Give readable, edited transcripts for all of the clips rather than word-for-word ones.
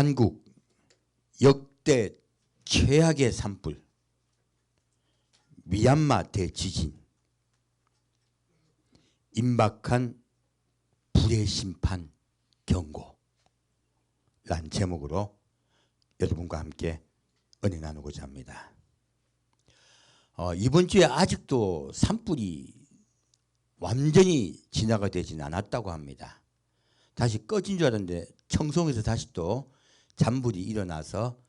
한국 역대 최악의 산불, 미얀마 대지진, 임박한 불의 심판 경고란 제목으로 여러분과 함께 은혜 나누고자 합니다. 이번 주에 아직도 산불이 완전히 진화가 되지는 않았다고 합니다. 다시 꺼진 줄 알았는데 청송에서 다시 또 잔불이 일어나서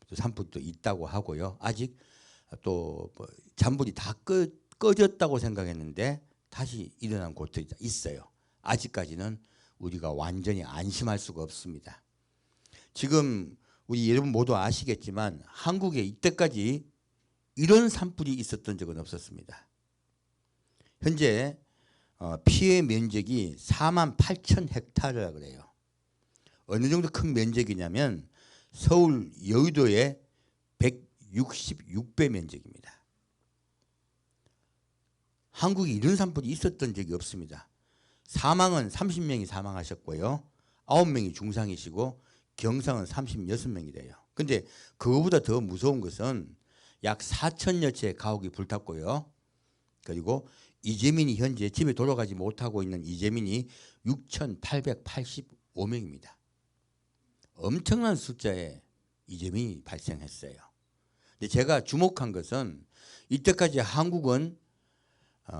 또 산불도 있다고 하고요. 아직 또 잔불이 다 꺼졌다고 생각했는데 다시 일어난 곳도 있어요. 아직까지는 우리가 완전히 안심할 수가 없습니다. 지금 우리 여러분 모두 아시겠지만 한국에 이때까지 이런 산불이 있었던 적은 없었습니다. 현재 피해 면적이 48,000헥타르라 그래요. 어느 정도 큰 면적이냐면 서울 여의도의 166배 면적입니다. 한국에 이런 산불이 있었던 적이 없습니다. 사망은 30명이 사망하셨고요. 9명이 중상이시고 경상은 36명이 돼요. 근데 그거보다 더 무서운 것은 약 4천여 채의 가옥이 불탔고요. 그리고 이재민이 현재 집에 돌아가지 못하고 있는 이재민이 6,885명입니다. 엄청난 숫자의 이재민이 발생했어요. 근데 제가 주목한 것은 이때까지 한국은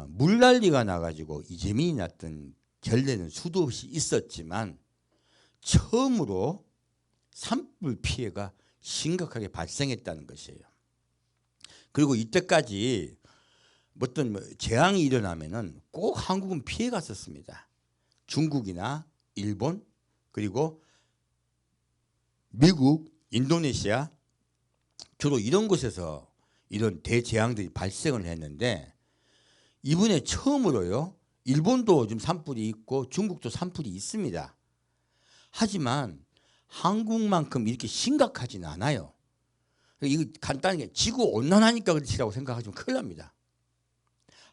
물난리가 나가지고 이재민이 났던 전례는 수도 없이 있었지만 처음으로 산불 피해가 심각하게 발생했다는 것이에요. 그리고 이때까지 어떤 재앙이 일어나면은 꼭 한국은 피해 갔었습니다. 중국이나 일본 그리고 미국, 인도네시아 주로 이런 곳에서 이런 대재앙들이 발생을 했는데 이번에 처음으로요. 일본도 지금 산불이 있고 중국도 산불이 있습니다. 하지만 한국만큼 이렇게 심각하지는 않아요. 이거 간단하게 지구온난화니까 그렇지라고 생각하시면 큰일 납니다.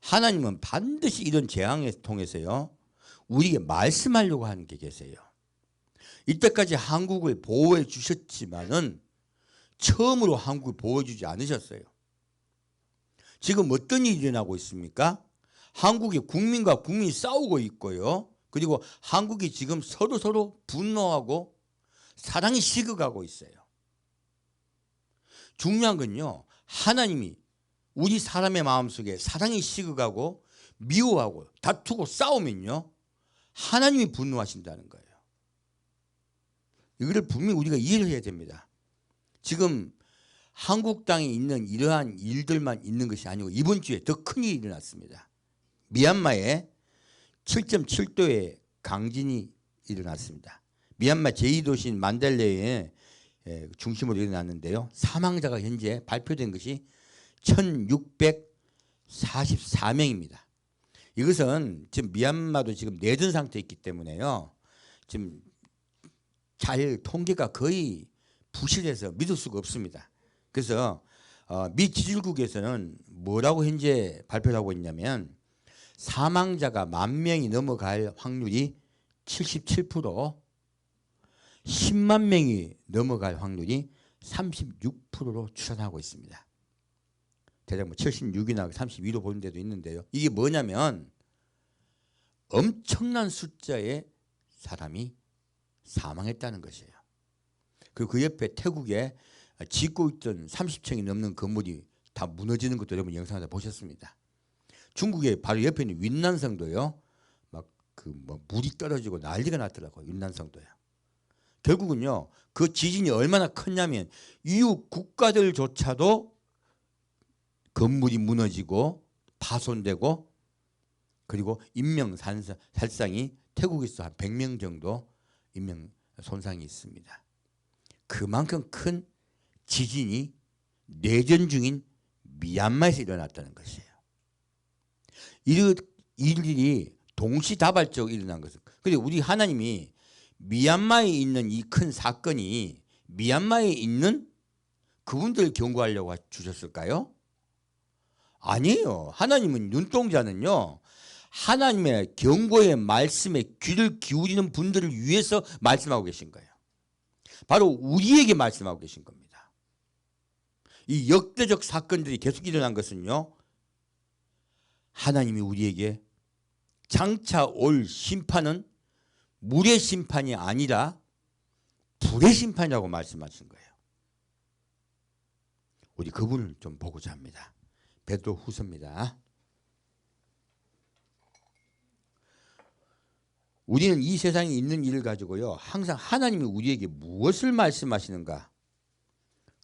하나님은 반드시 이런 재앙을 통해서요. 우리에게 말씀하려고 하는 게 계세요. 이때까지 한국을 보호해 주셨지만은 처음으로 한국을 보호해 주지 않으셨어요. 지금 어떤 일이 일어나고 있습니까? 한국의 국민과 국민이 싸우고 있고요. 그리고 한국이 지금 서로 분노하고 사랑이 식어가고 있어요. 중요한 건요. 하나님이 우리 사람의 마음속에 사랑이 식어가고 미워하고 다투고 싸우면요. 하나님이 분노하신다는 거예요. 이거를 분명히 우리가 이해를 해야 됩니다. 지금 한국 땅에 있는 이러한 일들만 있는 것이 아니고 이번 주에 더 큰 일이 일어났습니다. 미얀마에 7.7도의 강진이 일어났습니다. 미얀마 제2도시인 만델레이에 중심으로 일어났는데요. 사망자가 현재 발표된 것이 1644명입니다. 이것은 지금 미얀마도 지금 내전 상태에 있기 때문에요. 지금 잘 통계가 거의 부실해서 믿을 수가 없습니다. 그래서 미 지질국에서는 뭐라고 현재 발표를 하고 있냐면 사망자가 10,000명이 넘어갈 확률이 77%, 10만 명이 넘어갈 확률이 36%로 추산하고 있습니다. 대략 76이나 32로 보는 데도 있는데요. 이게 뭐냐면 엄청난 숫자의 사람이 사망했다는 것이에요. 그리고 그 옆에 태국에 짓고 있던 30층이 넘는 건물이 다 무너지는 것도 여러분 영상에서 보셨습니다. 중국의 바로 옆에 있는 윈난성도요. 물이 떨어지고 난리가 났더라고요. 윈난성도요. 결국은요. 그 지진이 얼마나 컸냐면 이웃 국가들조차도 건물이 무너지고 파손되고 그리고 인명살상이 태국에서 한 100명 정도 인명 손상이 있습니다. 그만큼 큰 지진이 내전 중인 미얀마에서 일어났다는 것이에요. 이 일들이 동시다발적으로 일어난 것은 그런데 우리 하나님이 미얀마에 있는 이 큰 사건이 미얀마에 있는 그분들을 경고하려고 주셨을까요? 아니에요. 하나님은 눈동자는요. 하나님의 경고의 말씀에 귀를 기울이는 분들을 위해서 말씀하고 계신 거예요. 바로 우리에게 말씀하고 계신 겁니다. 이 역대적 사건들이 계속 일어난 것은요, 하나님이 우리에게 장차 올 심판은 물의 심판이 아니라 불의 심판이라고 말씀하신 거예요. 우리 그분을 좀 보고자 합니다. 베드로후서입니다. 우리는 이 세상에 있는 일을 가지고요, 항상 하나님이 우리에게 무엇을 말씀하시는가,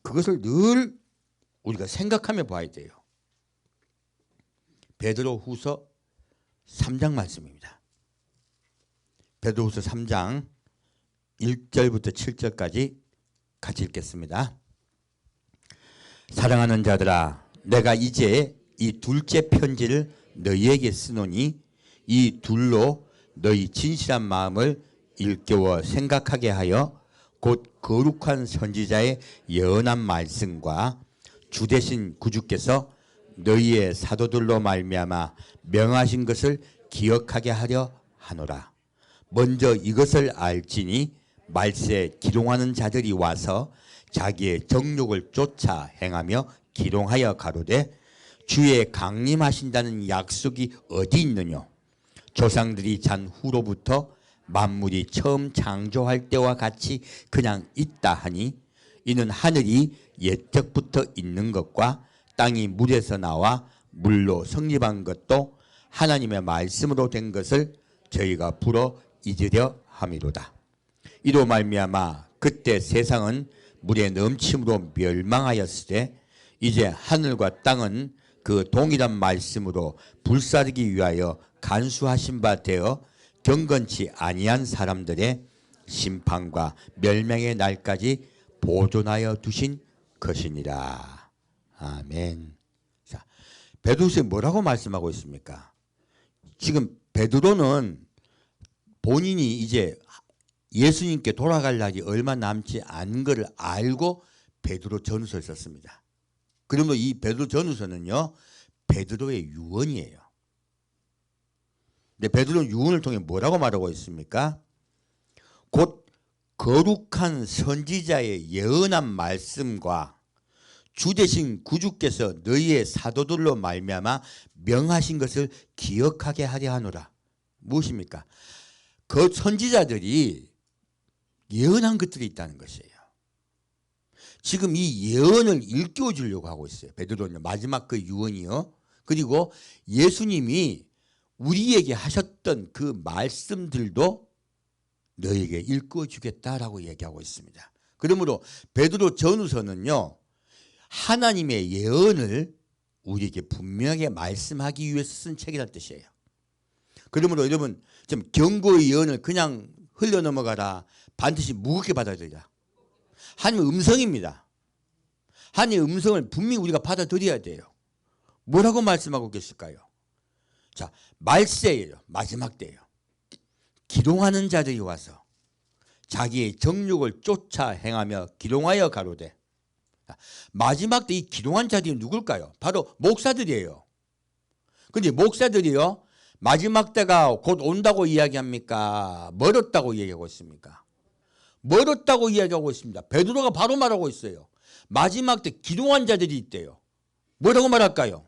그것을 늘 우리가 생각하며 봐야 돼요. 베드로후서 3장 말씀입니다. 베드로후서 3장 1절부터 7절까지 같이 읽겠습니다. 사랑하는 자들아, 내가 이제 이 둘째 편지를 너희에게 쓰노니 이 둘로 너희 진실한 마음을 일깨워 생각하게 하여 곧 거룩한 선지자의 예언한 말씀과 주 되신 구주께서 너희의 사도들로 말미암아 명하신 것을 기억하게 하려 하노라. 먼저 이것을 알지니 말세에 기롱하는 자들이 와서 자기의 정욕을 쫓아 행하며 기롱하여 가로되 주의 강림하신다는 약속이 어디 있느뇨? 조상들이 잔 후로부터 만물이 처음 창조할 때와 같이 그냥 있다 하니 이는 하늘이 옛적부터 있는 것과 땅이 물에서 나와 물로 성립한 것도 하나님의 말씀으로 된 것을 저희가 불어 잊으려 함이로다. 이로 말미암아 그때 세상은 물의 넘침으로 멸망하였으되 이제 하늘과 땅은 그 동일한 말씀으로 불사르기 위하여 간수하신 바 되어 경건치 아니한 사람들의 심판과 멸망의 날까지 보존하여 두신 것이니라. 아멘. 자, 베드로서 뭐라고 말씀하고 있습니까? 지금 베드로는 본인이 이제 예수님께 돌아갈 날이 얼마 남지 않은 것을 알고 베드로 전후서를 썼습니다. 그러므로 이 베드로 전후서는요, 베드로의 유언이에요. 근데 베드로는 유언을 통해 뭐라고 말하고 있습니까? 곧 거룩한 선지자의 예언한 말씀과 주 되신 구주께서 너희의 사도들로 말미암아 명하신 것을 기억하게 하려 하노라. 무엇입니까? 그 선지자들이 예언한 것들이 있다는 것이에요. 지금 이 예언을 일깨워 주려고 하고 있어요. 베드로는 마지막 그 유언이요. 그리고 예수님이 우리에게 하셨던 그 말씀들도 너에게 일깨워 주겠다라고 얘기하고 있습니다. 그러므로 베드로 전후서는요, 하나님의 예언을 우리에게 분명하게 말씀하기 위해서 쓴 책이라는 뜻이에요. 그러므로 여러분, 좀 경고의 예언을 그냥 흘려 넘어가라, 반드시 무겁게 받아들이라. 하나님의 음성입니다. 하나님의 음성을 분명히 우리가 받아들여야 돼요. 뭐라고 말씀하고 계실까요? 자, 말세예요. 마지막 때예요. 기롱하는 자들이 와서 자기의 정욕을 쫓아 행하며 기롱하여 가로되. 마지막 때 이 기롱한 자들이 누굴까요? 바로 목사들이에요. 그런데 목사들이요, 마지막 때가 곧 온다고 이야기합니까? 멀었다고 이야기하고 있습니까? 멀었다고 이야기하고 있습니다. 베드로가 바로 말하고 있어요. 마지막 때 기롱한 자들이 있대요. 뭐라고 말할까요?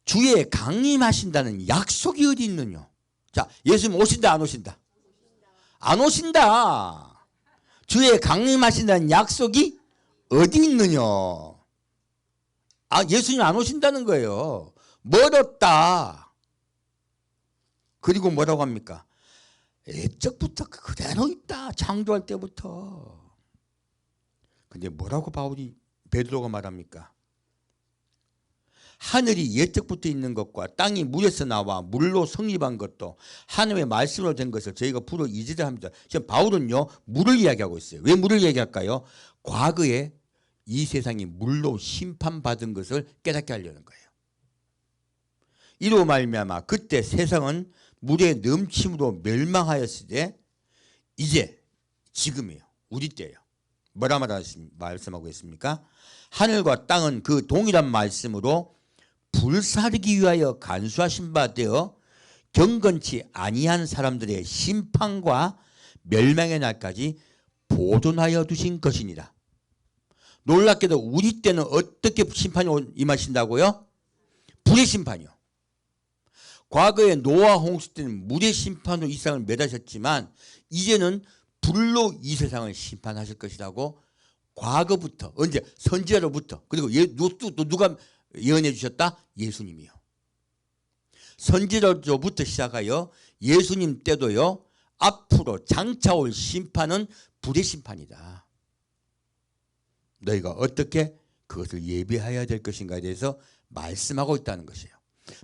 주의 강림하신다는 약속이 어디 있느냐? 자, 예수님 오신다 안 오신다? 안 오신다. 주의 강림하신다는 약속이 어디 있느냐? 아, 예수님 안 오신다는 거예요. 멀었다. 그리고 뭐라고 합니까? 옛적부터 그대로 있다. 창조할 때부터. 근데 뭐라고 베드로가 말합니까? 하늘이 옛적부터 있는 것과 땅이 물에서 나와 물로 성립한 것도 하나님의 말씀으로 된 것을 저희가 불어 잊으려 합니다. 지금 바울은요, 물을 이야기하고 있어요. 왜 물을 이야기할까요? 과거에 이 세상이 물로 심판받은 것을 깨닫게 하려는 거예요. 이로 말미암아 그때 세상은 물의 넘침으로 멸망하였을 때 이제 지금이에요. 우리 때예요. 뭐라 말씀하고 있습니까? 하늘과 땅은 그 동일한 말씀으로 불사르기 위하여 간수하신 바 되어 경건치 아니한 사람들의 심판과 멸망의 날까지 보존하여 두신 것이니라. 놀랍게도 우리 때는 어떻게 심판이 임하신다고요? 불의 심판이요. 과거에 노아 홍수 때는 물의 심판으로 이 세상을 멸하셨지만 이제는 불로 이 세상을 심판하실 것이라고 과거부터, 언제? 선지자로부터, 그리고 또 누가 예언해 주셨다? 예수님이요. 선지자로부터 시작하여 예수님 때도요, 앞으로 장차 올 심판은 불의 심판이다. 너희가 어떻게 그것을 예비해야 될 것인가에 대해서 말씀하고 있다는 것이에요.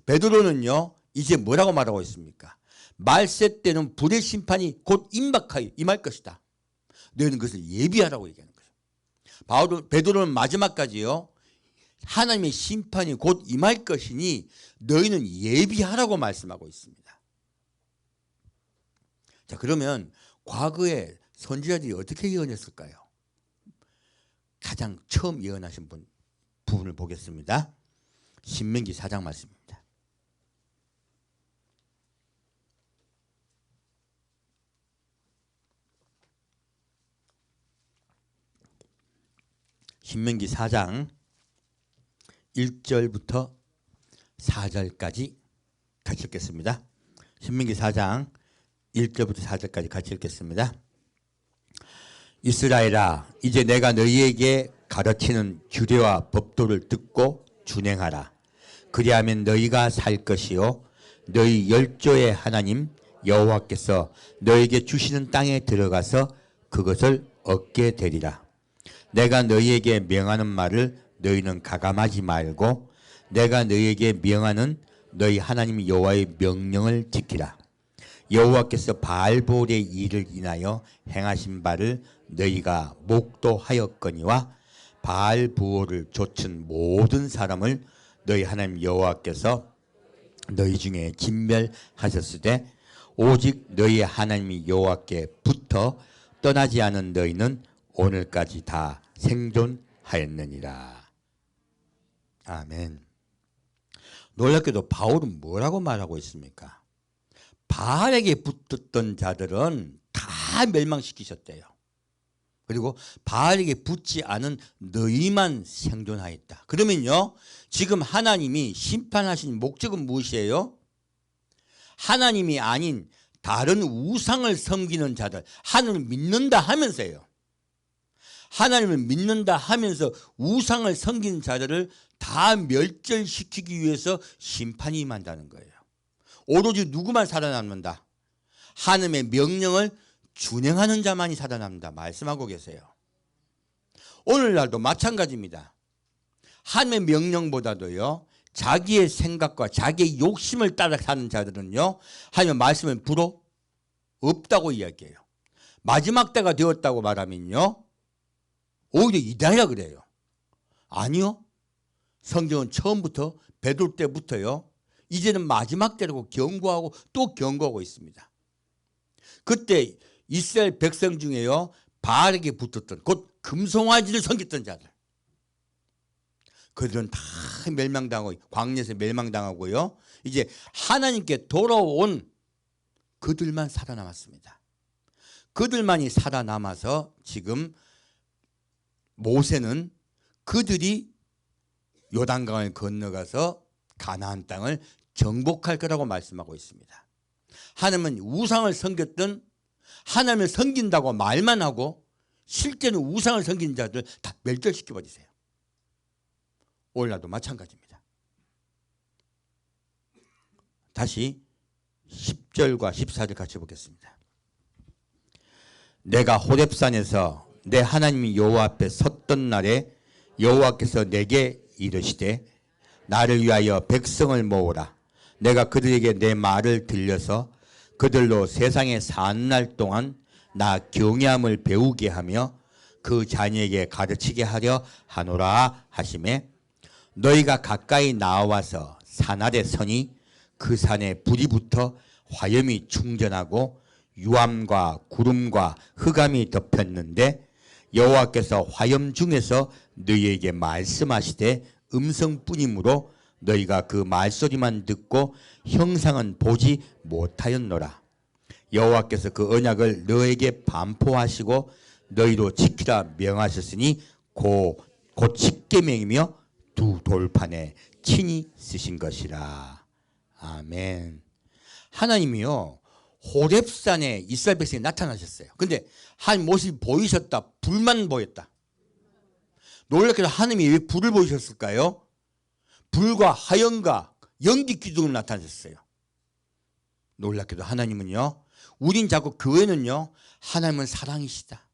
베드로는요, 이제 뭐라고 말하고 있습니까? 말세 때는 불의 심판이 곧 임할 것이다. 너희는 그것을 예비하라고 얘기하는 거예요. 베드로는 마지막까지요, 하나님의 심판이 곧 임할 것이니 너희는 예비하라고 말씀하고 있습니다. 자, 그러면 과거에 선지자들이 어떻게 예언했을까요? 가장 처음 예언하신 부분을 보겠습니다. 신명기 4장 말씀입니다. 신명기 4장 1절부터 4절까지 같이 읽겠습니다. 신명기 4장 1절부터 4절까지 같이 읽겠습니다. 이스라엘아, 이제 내가 너희에게 가르치는 규례와 법도를 듣고 준행하라. 그리하면 너희가 살 것이요 너희 열조의 하나님 여호와께서 너희에게 주시는 땅에 들어가서 그것을 얻게 되리라. 내가 너희에게 명하는 말을 너희는 가감하지 말고 내가 너희에게 명하는 너희 하나님 여호와의 명령을 지키라. 여호와께서 바알볼의 일을 인하여 행하신 바를 너희가 목도하였거니와 바알부올을 좇은 모든 사람을 너희 하나님 여호와께서 너희 중에 진멸하셨으되 오직 너희 하나님 여호와께 붙어 떠나지 않은 너희는 오늘까지 다 생존하였느니라. 아멘. 놀랍게도 바울은 뭐라고 말하고 있습니까? 바알에게 붙었던 자들은 다 멸망시키셨대요. 그리고 바알에게 붙지 않은 너희만 생존하였다. 그러면요, 지금 하나님이 심판하신 목적은 무엇이에요? 하나님이 아닌 다른 우상을 섬기는 자들, 하나님을 믿는다 하면서요, 하나님을 믿는다 하면서 우상을 섬기는 자들을 다 멸절시키기 위해서 심판이 임한다는 거예요. 오로지 누구만 살아남는다? 하나님의 명령을 준행하는 자만이 살아남는다 말씀하고 계세요. 오늘날도 마찬가지입니다. 하나님의 명령보다도요, 자기의 생각과 자기의 욕심을 따라 사는 자들은요, 하나님의 말씀은 불어 없다고 이야기해요. 마지막 때가 되었다고 말하면요, 오히려 이다야 그래요. 아니요. 성경은 처음부터 베드로 때부터요, 이제는 마지막 때라고 경고하고 또 경고하고 있습니다. 그때 이스라엘 백성 중에요, 바알에게 붙었던, 곧 금송아지를 섬겼던 자들, 그들은 다 멸망당하고 광야에서 멸망당하고요, 이제 하나님께 돌아온 그들만 살아남았습니다. 그들만이 살아남아서 지금 모세는 그들이 요단강을 건너가서 가나안 땅을 정복할 거라고 말씀하고 있습니다. 하나님은 우상을 섬겼던, 하나님을 섬긴다고 말만 하고 실제는 우상을 섬긴 자들 다 멸절시켜 버리세요. 오늘날도 마찬가지입니다. 다시 10절과 14절 같이 보겠습니다. 내가 호렙산에서 내 하나님 여호와 앞에 섰던 날에 여호와께서 내게 이르시되 나를 위하여 백성을 모으라. 내가 그들에게 내 말을 들려서 그들로 세상에 사는 날 동안 나 경외함을 배우게 하며 그 자녀에게 가르치게 하려 하노라 하시매 너희가 가까이 나와서 산 아래 서니 그 산에 불이 붙어 화염이 충전하고 유암과 구름과 흑암이 덮였는데 여호와께서 화염 중에서 너희에게 말씀하시되 음성뿐이므로 너희가 그 말소리만 듣고 형상은 보지 못하였노라. 여호와께서 그 언약을 너에게 반포하시고 너희로 지키라 명하셨으니 곧 십계명이며 두 돌판에 친히 쓰신 것이라. 아멘. 하나님이요 호렙산에 이스라엘 백성이 나타나셨어요. 근데 하나님 모습이 보이셨다. 불만 보였다. 놀랍게도 하나님이 왜 불을 보이셨을까요? 불과 화염과 연기 기둥으로 나타나셨어요. 놀랍게도 하나님은요, 우린 자꾸 교회는요, 하나님은 사랑이시다,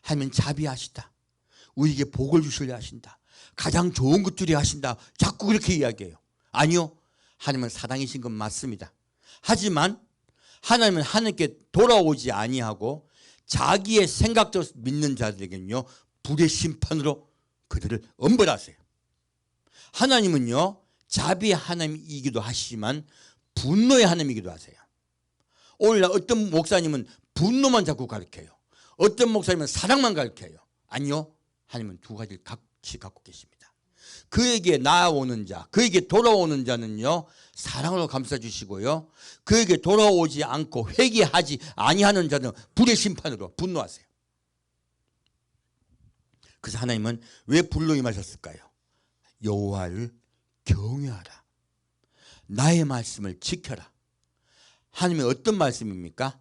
하나님은 자비하시다, 우리에게 복을 주시려 하신다, 가장 좋은 것들이 하신다, 자꾸 그렇게 이야기해요. 아니요, 하나님은 사랑이신 건 맞습니다. 하지만 하나님은 하나님께 돌아오지 아니하고 자기의 생각대로 믿는 자들에게는요 불의 심판으로 그들을 엄벌하세요. 하나님은요 자비의 하나님이기도 하시지만 분노의 하나님이기도 하세요. 오늘날 어떤 목사님은 분노만 자꾸 가르쳐요. 어떤 목사님은 사랑만 가르쳐요. 아니요, 하나님은 두 가지를 같이 갖고 계십니다. 그에게 나아오는 자, 그에게 돌아오는 자는요 사랑으로 감싸주시고요, 그에게 돌아오지 않고 회개하지 아니하는 자는 불의 심판으로 분노하세요. 그래서 하나님은 왜 불로 임하셨을까요? 여호와를 경외하라, 나의 말씀을 지켜라. 하나님의 어떤 말씀입니까?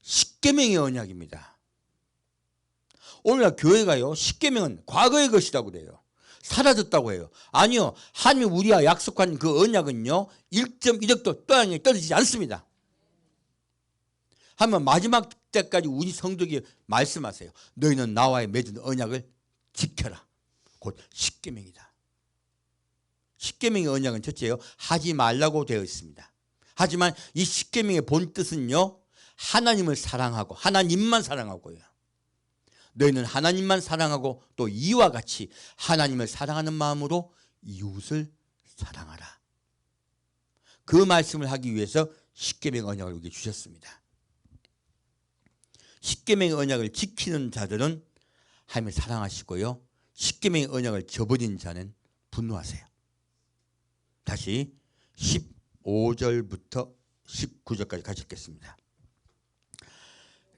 십계명의 언약입니다. 오늘날 교회가요 십계명은 과거의 것이라고 그래요. 사라졌다고 해요. 아니요, 하나님이 우리와 약속한 그 언약은요 1.1억도 땅에 떨어지지 않습니다. 하면 마지막 때까지 우리 성도에게 말씀하세요. 너희는 나와의 맺은 언약을 지켜라. 곧 십계명이다. 십계명의 언약은 첫째요, 하지 말라고 되어 있습니다. 하지만 이 십계명의 본 뜻은요 하나님을 사랑하고 하나님만 사랑하고요, 너희는 하나님만 사랑하고 또 이와 같이 하나님을 사랑하는 마음으로 이웃을 사랑하라. 그 말씀을 하기 위해서 십계명 언약을 우리에게 주셨습니다. 십계명의 언약을 지키는 자들은 하나님을 사랑하시고요, 십계명의 언약을 저버린 자는 분노하세요. 다시 15절부터 19절까지 같이 읽겠습니다.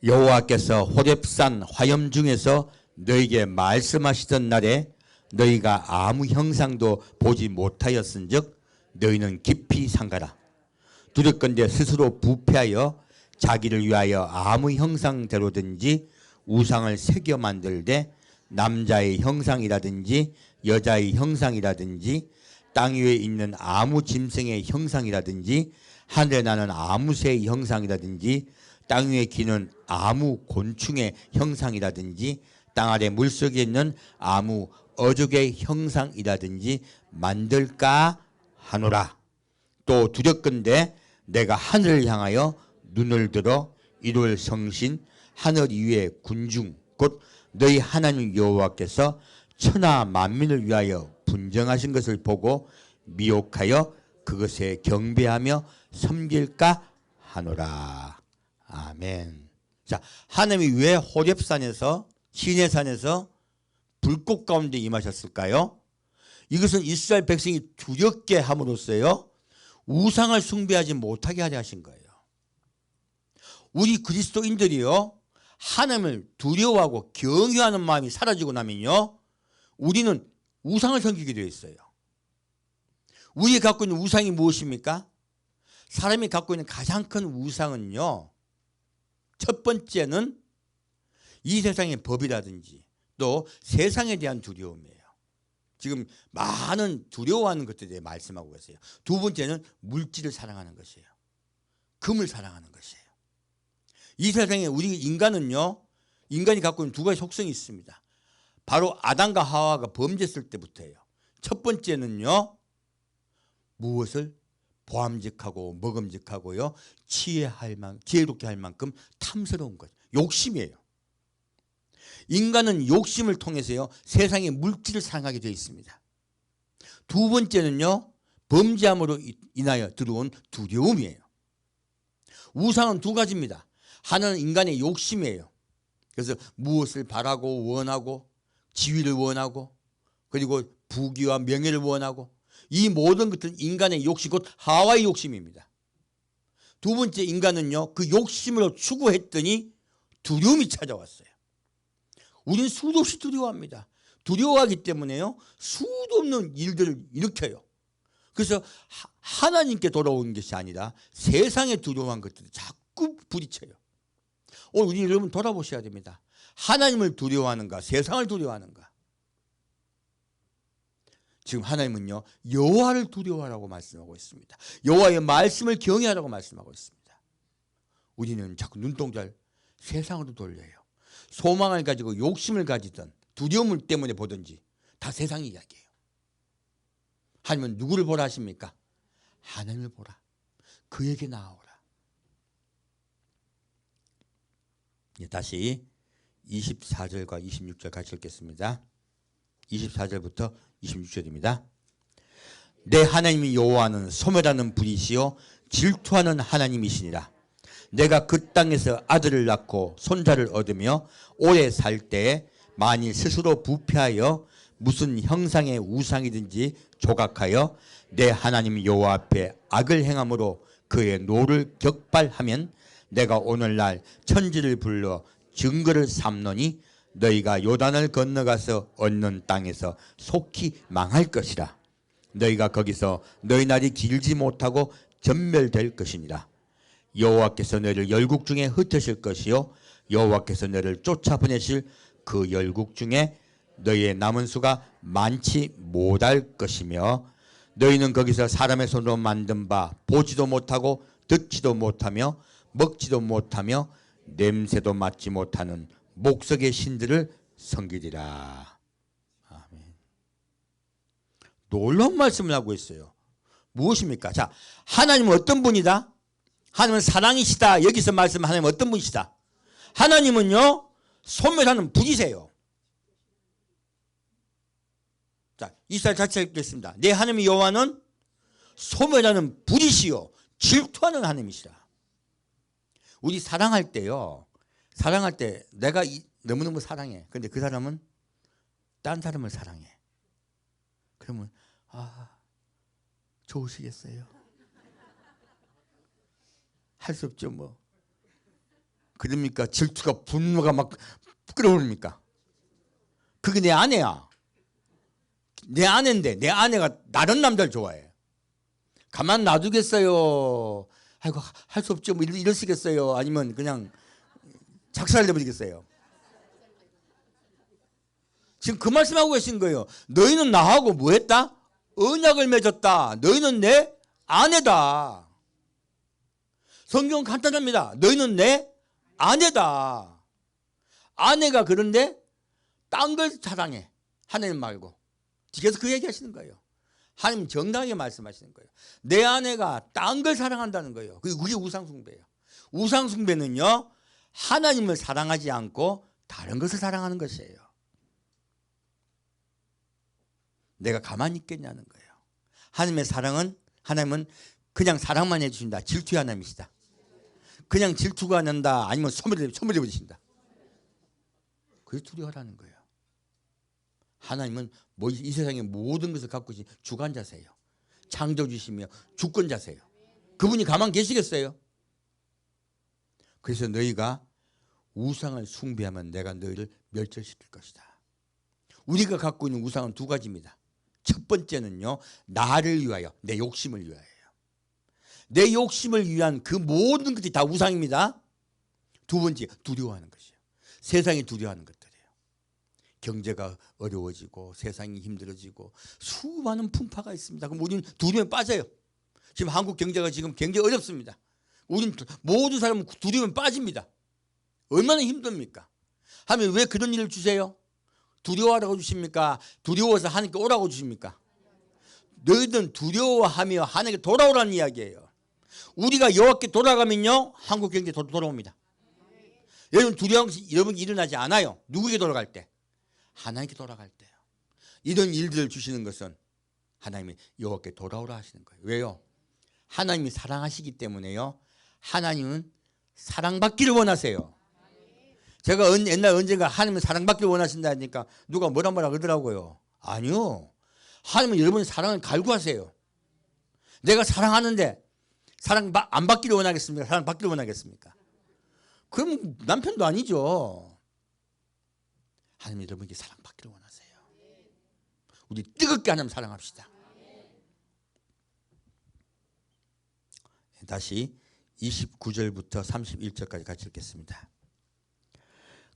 여호와께서 호렙산 화염 중에서 너희에게 말씀하시던 날에 너희가 아무 형상도 보지 못하였은즉 너희는 깊이 상가라. 두렵건대 스스로 부패하여 자기를 위하여 아무 형상대로든지 우상을 새겨 만들되 남자의 형상이라든지 여자의 형상이라든지 땅 위에 있는 아무 짐승의 형상이라든지 하늘에 나는 아무 새의 형상이라든지 땅 위에 기는 아무 곤충의 형상이라든지 땅 아래 물속에 있는 아무 어족의 형상이라든지 만들까 하노라. 또 두렵건대 내가 하늘을 향하여 눈을 들어 이룰 성신 하늘 위의 군중 곧 너희 하나님 여호와께서 천하 만민을 위하여 분정하신 것을 보고 미혹하여 그것에 경배하며 섬길까 하노라. 아멘. 자, 하나님이 왜 호렙산에서 시내산에서 불꽃 가운데 임하셨을까요? 이것은 이스라엘 백성이 두렵게 함으로써요 우상을 숭배하지 못하게 하려 하신 거예요. 우리 그리스도인들이요 하나님을 두려워하고 경외하는 마음이 사라지고 나면요 우리는 우상을 섬기게 되어 있어요. 우리가 갖고 있는 우상이 무엇입니까? 사람이 갖고 있는 가장 큰 우상은요 첫 번째는 이 세상의 법이라든지 또 세상에 대한 두려움이에요. 지금 많은 두려워하는 것들에 대해 말씀하고 계세요. 두 번째는 물질을 사랑하는 것이에요. 금을 사랑하는 것이에요. 이 세상에 우리 인간은요 인간이 갖고 있는 두 가지 속성이 있습니다. 바로 아담과 하와가 범죄했을 때부터예요. 첫 번째는요 무엇을 보암직하고 먹음직하고요 지혜롭게 할 만큼 탐스러운 것, 욕심이에요. 인간은 욕심을 통해서요 세상의 물질을 사랑하게 되어 있습니다. 두 번째는요 범죄함으로 인하여 들어온 두려움이에요. 우상은 두 가지입니다. 하나는 인간의 욕심이에요. 그래서 무엇을 바라고 원하고 지위를 원하고 그리고 부귀와 명예를 원하고 이 모든 것은 인간의 욕심, 곧 하와의 욕심입니다. 두 번째, 인간은요 그 욕심으로 추구했더니 두려움이 찾아왔어요. 우리는 수도 없이 두려워합니다. 두려워하기 때문에요 수도 없는 일들을 일으켜요. 그래서 하나님께 돌아오는 것이 아니라 세상에 두려워한 것들을 자꾸 부딪혀요. 오늘 우리 여러분 돌아보셔야 됩니다. 하나님을 두려워하는가 세상을 두려워하는가. 지금 하나님은요 여호와를 두려워하라고 말씀하고 있습니다. 여호와의 말씀을 경외하라고 말씀하고 있습니다. 우리는 자꾸 눈동자를 세상으로 돌려요. 소망을 가지고 욕심을 가지든 두려움 때문에 보든지 다 세상 이야기예요. 하나님은 누구를 보라 하십니까? 하나님을 보라. 그에게 나아오라. 다시 24절과 26절 같이 읽겠습니다. 24절부터 26절입니다. 내 하나님 여호와는 소멸하는 분이시요 질투하는 하나님이시니라. 내가 그 땅에서 아들을 낳고 손자를 얻으며 오래 살 때에 만일 스스로 부패하여 무슨 형상의 우상이든지 조각하여 내 하나님 여호와 앞에 악을 행함으로 그의 노를 격발하면 내가 오늘날 천지를 불러 증거를 삼노니 너희가 요단을 건너가서 얻는 땅에서 속히 망할 것이라. 너희가 거기서 너희 날이 길지 못하고 전멸될 것이니라. 여호와께서 너희를 열국 중에 흩으실 것이요 여호와께서 너희를 쫓아보내실 그 열국 중에 너희의 남은 수가 많지 못할 것이며 너희는 거기서 사람의 손으로 만든 바 보지도 못하고 듣지도 못하며 먹지도 못하며 냄새도 맡지 못하는 목석의 신들을 섬기리라. 아멘. 놀라운 말씀을 하고 있어요. 무엇입니까? 자, 하나님은 어떤 분이다? 하나님은 사랑이시다. 여기서 말씀하는 하나님은 어떤 분이시다? 하나님은요 소멸하는 분이세요. 자, 24절 같이 읽겠습니다. 내 하나님 여호와는 소멸하는 분이시요 질투하는 하나님이시라. 우리 사랑할 때요, 사랑할 때 내가 너무너무 사랑해. 근데 그 사람은 딴 사람을 사랑해. 그러면 좋으시겠어요? 할 수 없죠 뭐. 그럽니까? 질투가 분노가 막 끓어오릅니까? 그게 내 아내야. 내 아내인데 내 아내가 다른 남자를 좋아해. 가만 놔두겠어요? 아이고 할 수 없죠 뭐 이러시겠어요? 아니면 그냥 작살내버리겠어요? 지금 그 말씀하고 계신 거예요. 너희는 나하고 뭐 했다? 언약을 맺었다. 너희는 내 아내다. 성경은 간단합니다. 너희는 내 아내다. 아내가 그런데 딴 걸 사랑해. 하나님 말고. 그래서 그 얘기 하시는 거예요. 하나님 정당하게 말씀하시는 거예요. 내 아내가 딴 걸 사랑한다는 거예요. 그게 우상숭배예요. 우상숭배는요 하나님을 사랑하지 않고 다른 것을 사랑하는 것이에요. 내가 가만히 있겠냐는 거예요. 하나님의 사랑은, 하나님은 그냥 사랑만 해주신다. 질투의 하나님이시다. 그냥 질투가 난다. 아니면 소멸해버리신다. 그게 두려워하라는 거예요. 하나님은 이 세상의 모든 것을 갖고 계신 주관자세요. 창조주시며 주권자세요. 그분이 가만 계시겠어요? 그래서 너희가 우상을 숭배하면 내가 너희를 멸절시킬 것이다. 우리가 갖고 있는 우상은 두 가지입니다. 첫 번째는요 나를 위하여, 내 욕심을 위하여. 내 욕심을 위한 그 모든 것이 다 우상입니다. 두 번째, 두려워하는 것이에요. 세상이 두려워하는 것들이에요. 경제가 어려워지고 세상이 힘들어지고 수많은 풍파가 있습니다. 그럼 우리는 두려움에 빠져요. 지금 한국 경제가 지금 굉장히 어렵습니다. 우리는 모든 사람은 두려움에 빠집니다. 얼마나 힘듭니까? 하면 왜 그런 일을 주세요? 두려워하라고 주십니까? 두려워서 하나님께 오라고 주십니까? 너희들은 두려워하며 하나님께 돌아오라는 이야기예요. 우리가 여호와께 돌아가면요 한국 경제 돌아옵니다. 여러분 두려운 것이 여러분이 일어나지 않아요. 누구에게 돌아갈 때? 하나님께 돌아갈 때요. 이런 일들을 주시는 것은 하나님이 여호와께 돌아오라 하시는 거예요. 왜요? 하나님이 사랑하시기 때문에요. 하나님은 사랑받기를 원하세요. 제가 옛날 언젠가 하나님은 사랑받기를 원하신다 하니까 누가 뭐라 그러더라고요. 아니요. 하나님은 여러분의 사랑을 갈구하세요. 내가 사랑하는데 사랑 안 받기를 원하겠습니까? 사랑 받기를 원하겠습니까? 그럼 남편도 아니죠. 하나님 여러분에게 사랑 받기를 원하세요. 우리 뜨겁게 하나님 사랑합시다. 다시 29절부터 31절까지 같이 읽겠습니다.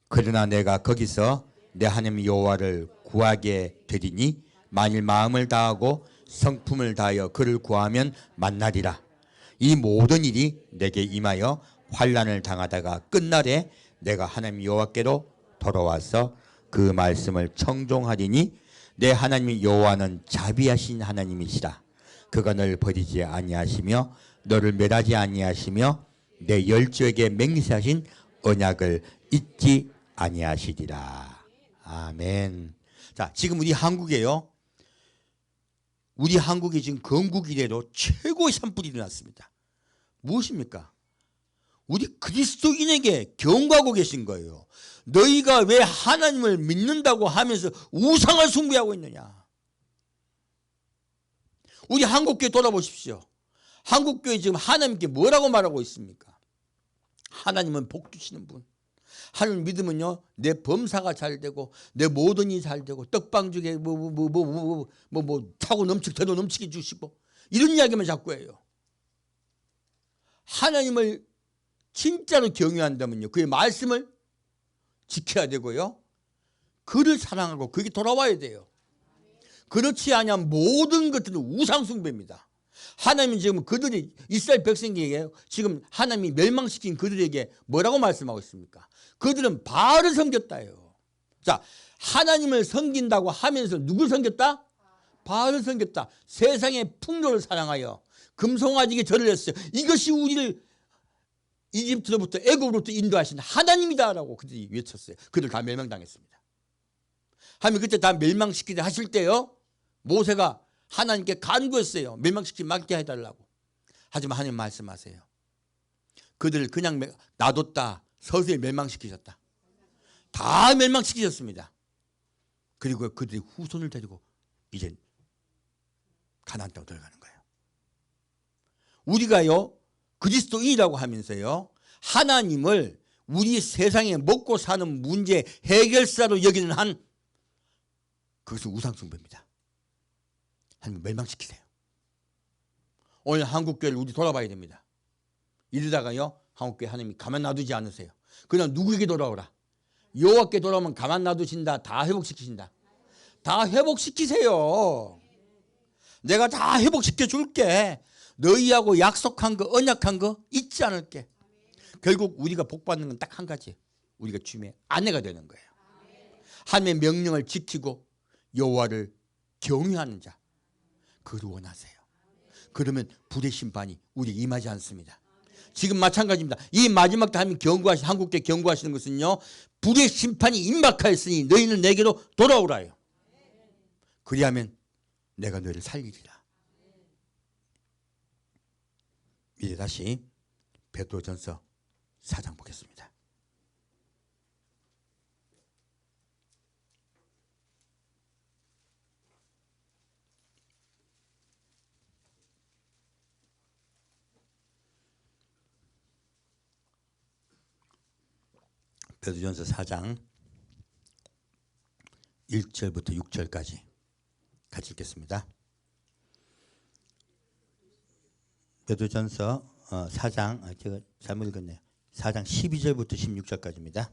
그러나 내가 거기서 내 하나님 여호와를 구하게 되리니 만일 마음을 다하고 성품을 다하여 그를 구하면 만나리라. 이 모든 일이 내게 임하여 환난을 당하다가 끝날에 내가 하나님 여호와께로 돌아와서 그 말씀을 청종하리니 내 하나님 여호와는 자비하신 하나님이시라. 그가 너를 버리지 아니하시며 너를 멸하지 아니하시며 내 열조에게 맹세하신 언약을 잊지 아니하시리라. 아멘. 자, 지금 우리 한국에요. 우리 한국이 지금 건국 이래로 최고의 산불이 일어났습니다. 무엇입니까? 우리 그리스도인에게 경고하고 계신 거예요. 너희가 왜 하나님을 믿는다고 하면서 우상을 숭배하고 있느냐. 우리 한국교회 돌아보십시오. 한국교회 지금 하나님께 뭐라고 말하고 있습니까? 하나님은 복 주시는 분. 하나님 믿으면요, 내 범사가 잘 되고 내 모든 일이 잘 되고 떡방죽에 차고 넘치게 대도 넘치게 주시고 이런 이야기만 자꾸 해요. 하나님을 진짜로 경외한다면요, 그의 말씀을 지켜야 되고요, 그를 사랑하고 그게 돌아와야 돼요. 그렇지 않으면 모든 것들은 우상숭배입니다. 하나님은 지금 그들이 이스라엘 백성에게 지금 하나님이 멸망시킨 그들에게 뭐라고 말씀하고 있습니까? 그들은 바알을 섬겼다요. 자, 하나님을 섬긴다고 하면서 누굴 섬겼다? 바알을 섬겼다. 세상의 풍요를 사랑하여 금송아지에게 절을 했어요. 이것이 우리를 이집트로부터 애굽으로부터 인도하신 하나님이다라고 그들이 외쳤어요. 그들 다 멸망당했습니다. 하나님 그때 다 멸망시키자 하실 때요, 모세가 하나님께 간구했어요. 멸망시키지 말게 해달라고. 하지만 하나님 말씀하세요. 그들을 그냥 놔뒀다 서서히 멸망시키셨다. 다 멸망시키셨습니다. 그리고 그들이 후손을 데리고 이제 가나안 땅으로 들어가는 거예요. 우리가요, 그리스도인이라고 하면서요, 하나님을 우리 세상에 먹고 사는 문제 해결사로 여기는 한, 그것은 우상숭배입니다. 하나님 멸망시키세요. 오늘 한국교회를 우리 돌아봐야 됩니다. 이러다가요, 한국교회 하나님이 가만 놔두지 않으세요. 그냥 누구에게 돌아오라. 여호와께 돌아오면 가만 놔두신다. 다 회복시키신다. 다 회복시키세요. 내가 다 회복시켜 줄게. 너희하고 약속한 거, 언약한 거 잊지 않을게. 결국 우리가 복받는 건 딱 한 가지. 우리가 주님의 아내가 되는 거예요. 하나님의 명령을 지키고 여호와를 경외하는 자, 그를 원하세요. 그러면 불의 심판이 우리에게 임하지 않습니다. 지금 마찬가지입니다. 이 마지막 때 하나님 경고하시, 한국교회 경고하시는 것은요, 불의 심판이 임박하였으니 너희는 내게로 돌아오라요. 그리하면 내가 너희를 살리리라. 이제 다시 베드로전서 4장 보겠습니다. 베드로전서 4장 1절부터 6절까지 같이 읽겠습니다. 베드로전서 4장, 제가 잘못 읽었네요. 4장 12절부터 16절까지입니다.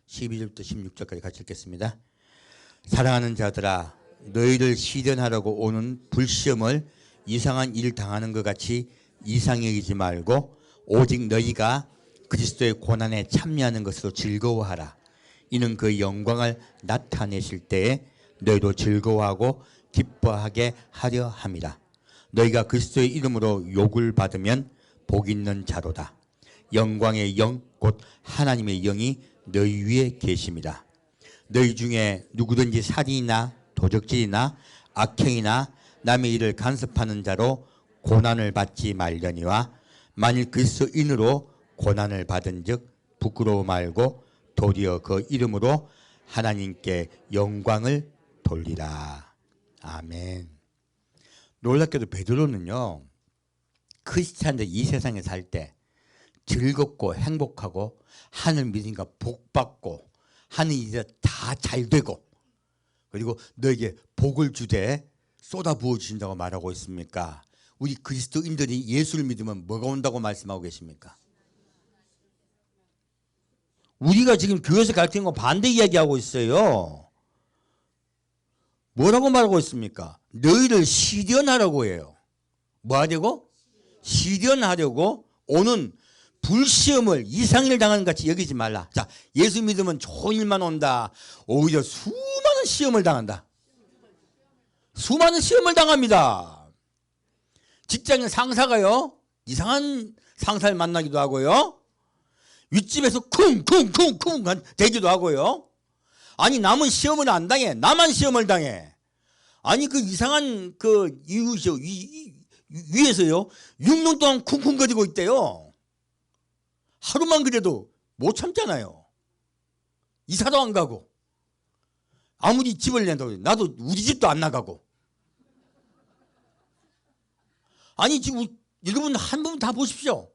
12절부터 16절까지 같이 읽겠습니다. 사랑하는 자들아, 너희를 시련하려고 오는 불시험을 이상한 일을 당하는 것 같이 이상히 여기지 말고 오직 너희가 그리스도의 고난에 참여하는 것으로 즐거워하라. 이는 그 영광을 나타내실 때에 너희도 즐거워하고 기뻐하게 하려 함이라. 너희가 그리스도의 이름으로 욕을 받으면 복 있는 자로다. 영광의 영 곧 하나님의 영이 너희 위에 계심이라. 너희 중에 누구든지 살인이나 도적질이나 악행이나 남의 일을 간섭하는 자로 고난을 받지 말려니와 만일 그리스도인으로 고난을 받은 즉 부끄러워 말고 도리어 그 이름으로 하나님께 영광을 돌리라. 아멘. 놀랍게도 베드로는요, 크리스찬들 이 세상에 살 때 즐겁고 행복하고 하늘 믿으니까 복받고 하는 일이 다 잘되고 그리고 너에게 복을 주되 쏟아 부어주신다고 말하고 있습니까? 우리 그리스도인들이 예수를 믿으면 뭐가 온다고 말씀하고 계십니까? 우리가 지금 교회에서 가르치는 거 반대 이야기하고 있어요. 뭐라고 말하고 있습니까? 너희를 시련하라고 해요. 뭐 하려고? 시련하려고 오는 불시험을 이상일 당하는 같이 여기지 말라. 자, 예수 믿으면 좋은 일만 온다. 오히려 수많은 시험을 당한다. 수많은 시험을 당합니다. 직장인 상사가요, 이상한 상사를 만나기도 하고요, 윗집에서 쿵쿵쿵쿵 대기도 하고요. 아니 남은 시험을 안 당해. 나만 시험을 당해. 아니 그 이상한 그 이웃이 위에서요 6년 동안 쿵쿵거리고 있대요. 하루만 그래도 못 참잖아요. 이사도 안 가고 아무리 집을 낸다고 나도 우리 집도 안 나가고. 아니 지금 여러분 한 번 다 보십시오.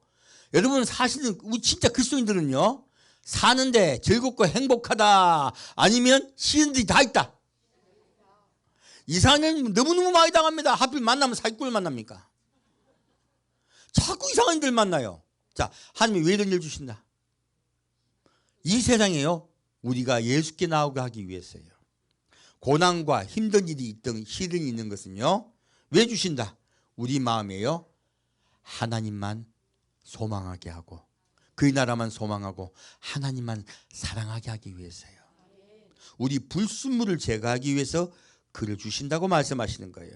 여러분 사실은 우리 진짜 그리스도인들은요 사는데 즐겁고 행복하다 아니면 싫은 일이 다 있다. 이상한 일 너무너무 많이 당합니다. 하필 만나면 사기꾼을 만납니까? 자꾸 이상한 일들 만나요. 자, 하나님이 왜 이런 일 주신다? 이 세상에요 우리가 예수께 나오게 하기 위해서요. 고난과 힘든 일이 있든 시련이 있는 것은요 왜 주신다? 우리 마음에요 하나님만 소망하게 하고 그의 나라만 소망하고 하나님만 사랑하게 하기 위해서요. 우리 불순물을 제거하기 위해서 그를 주신다고 말씀하시는 거예요.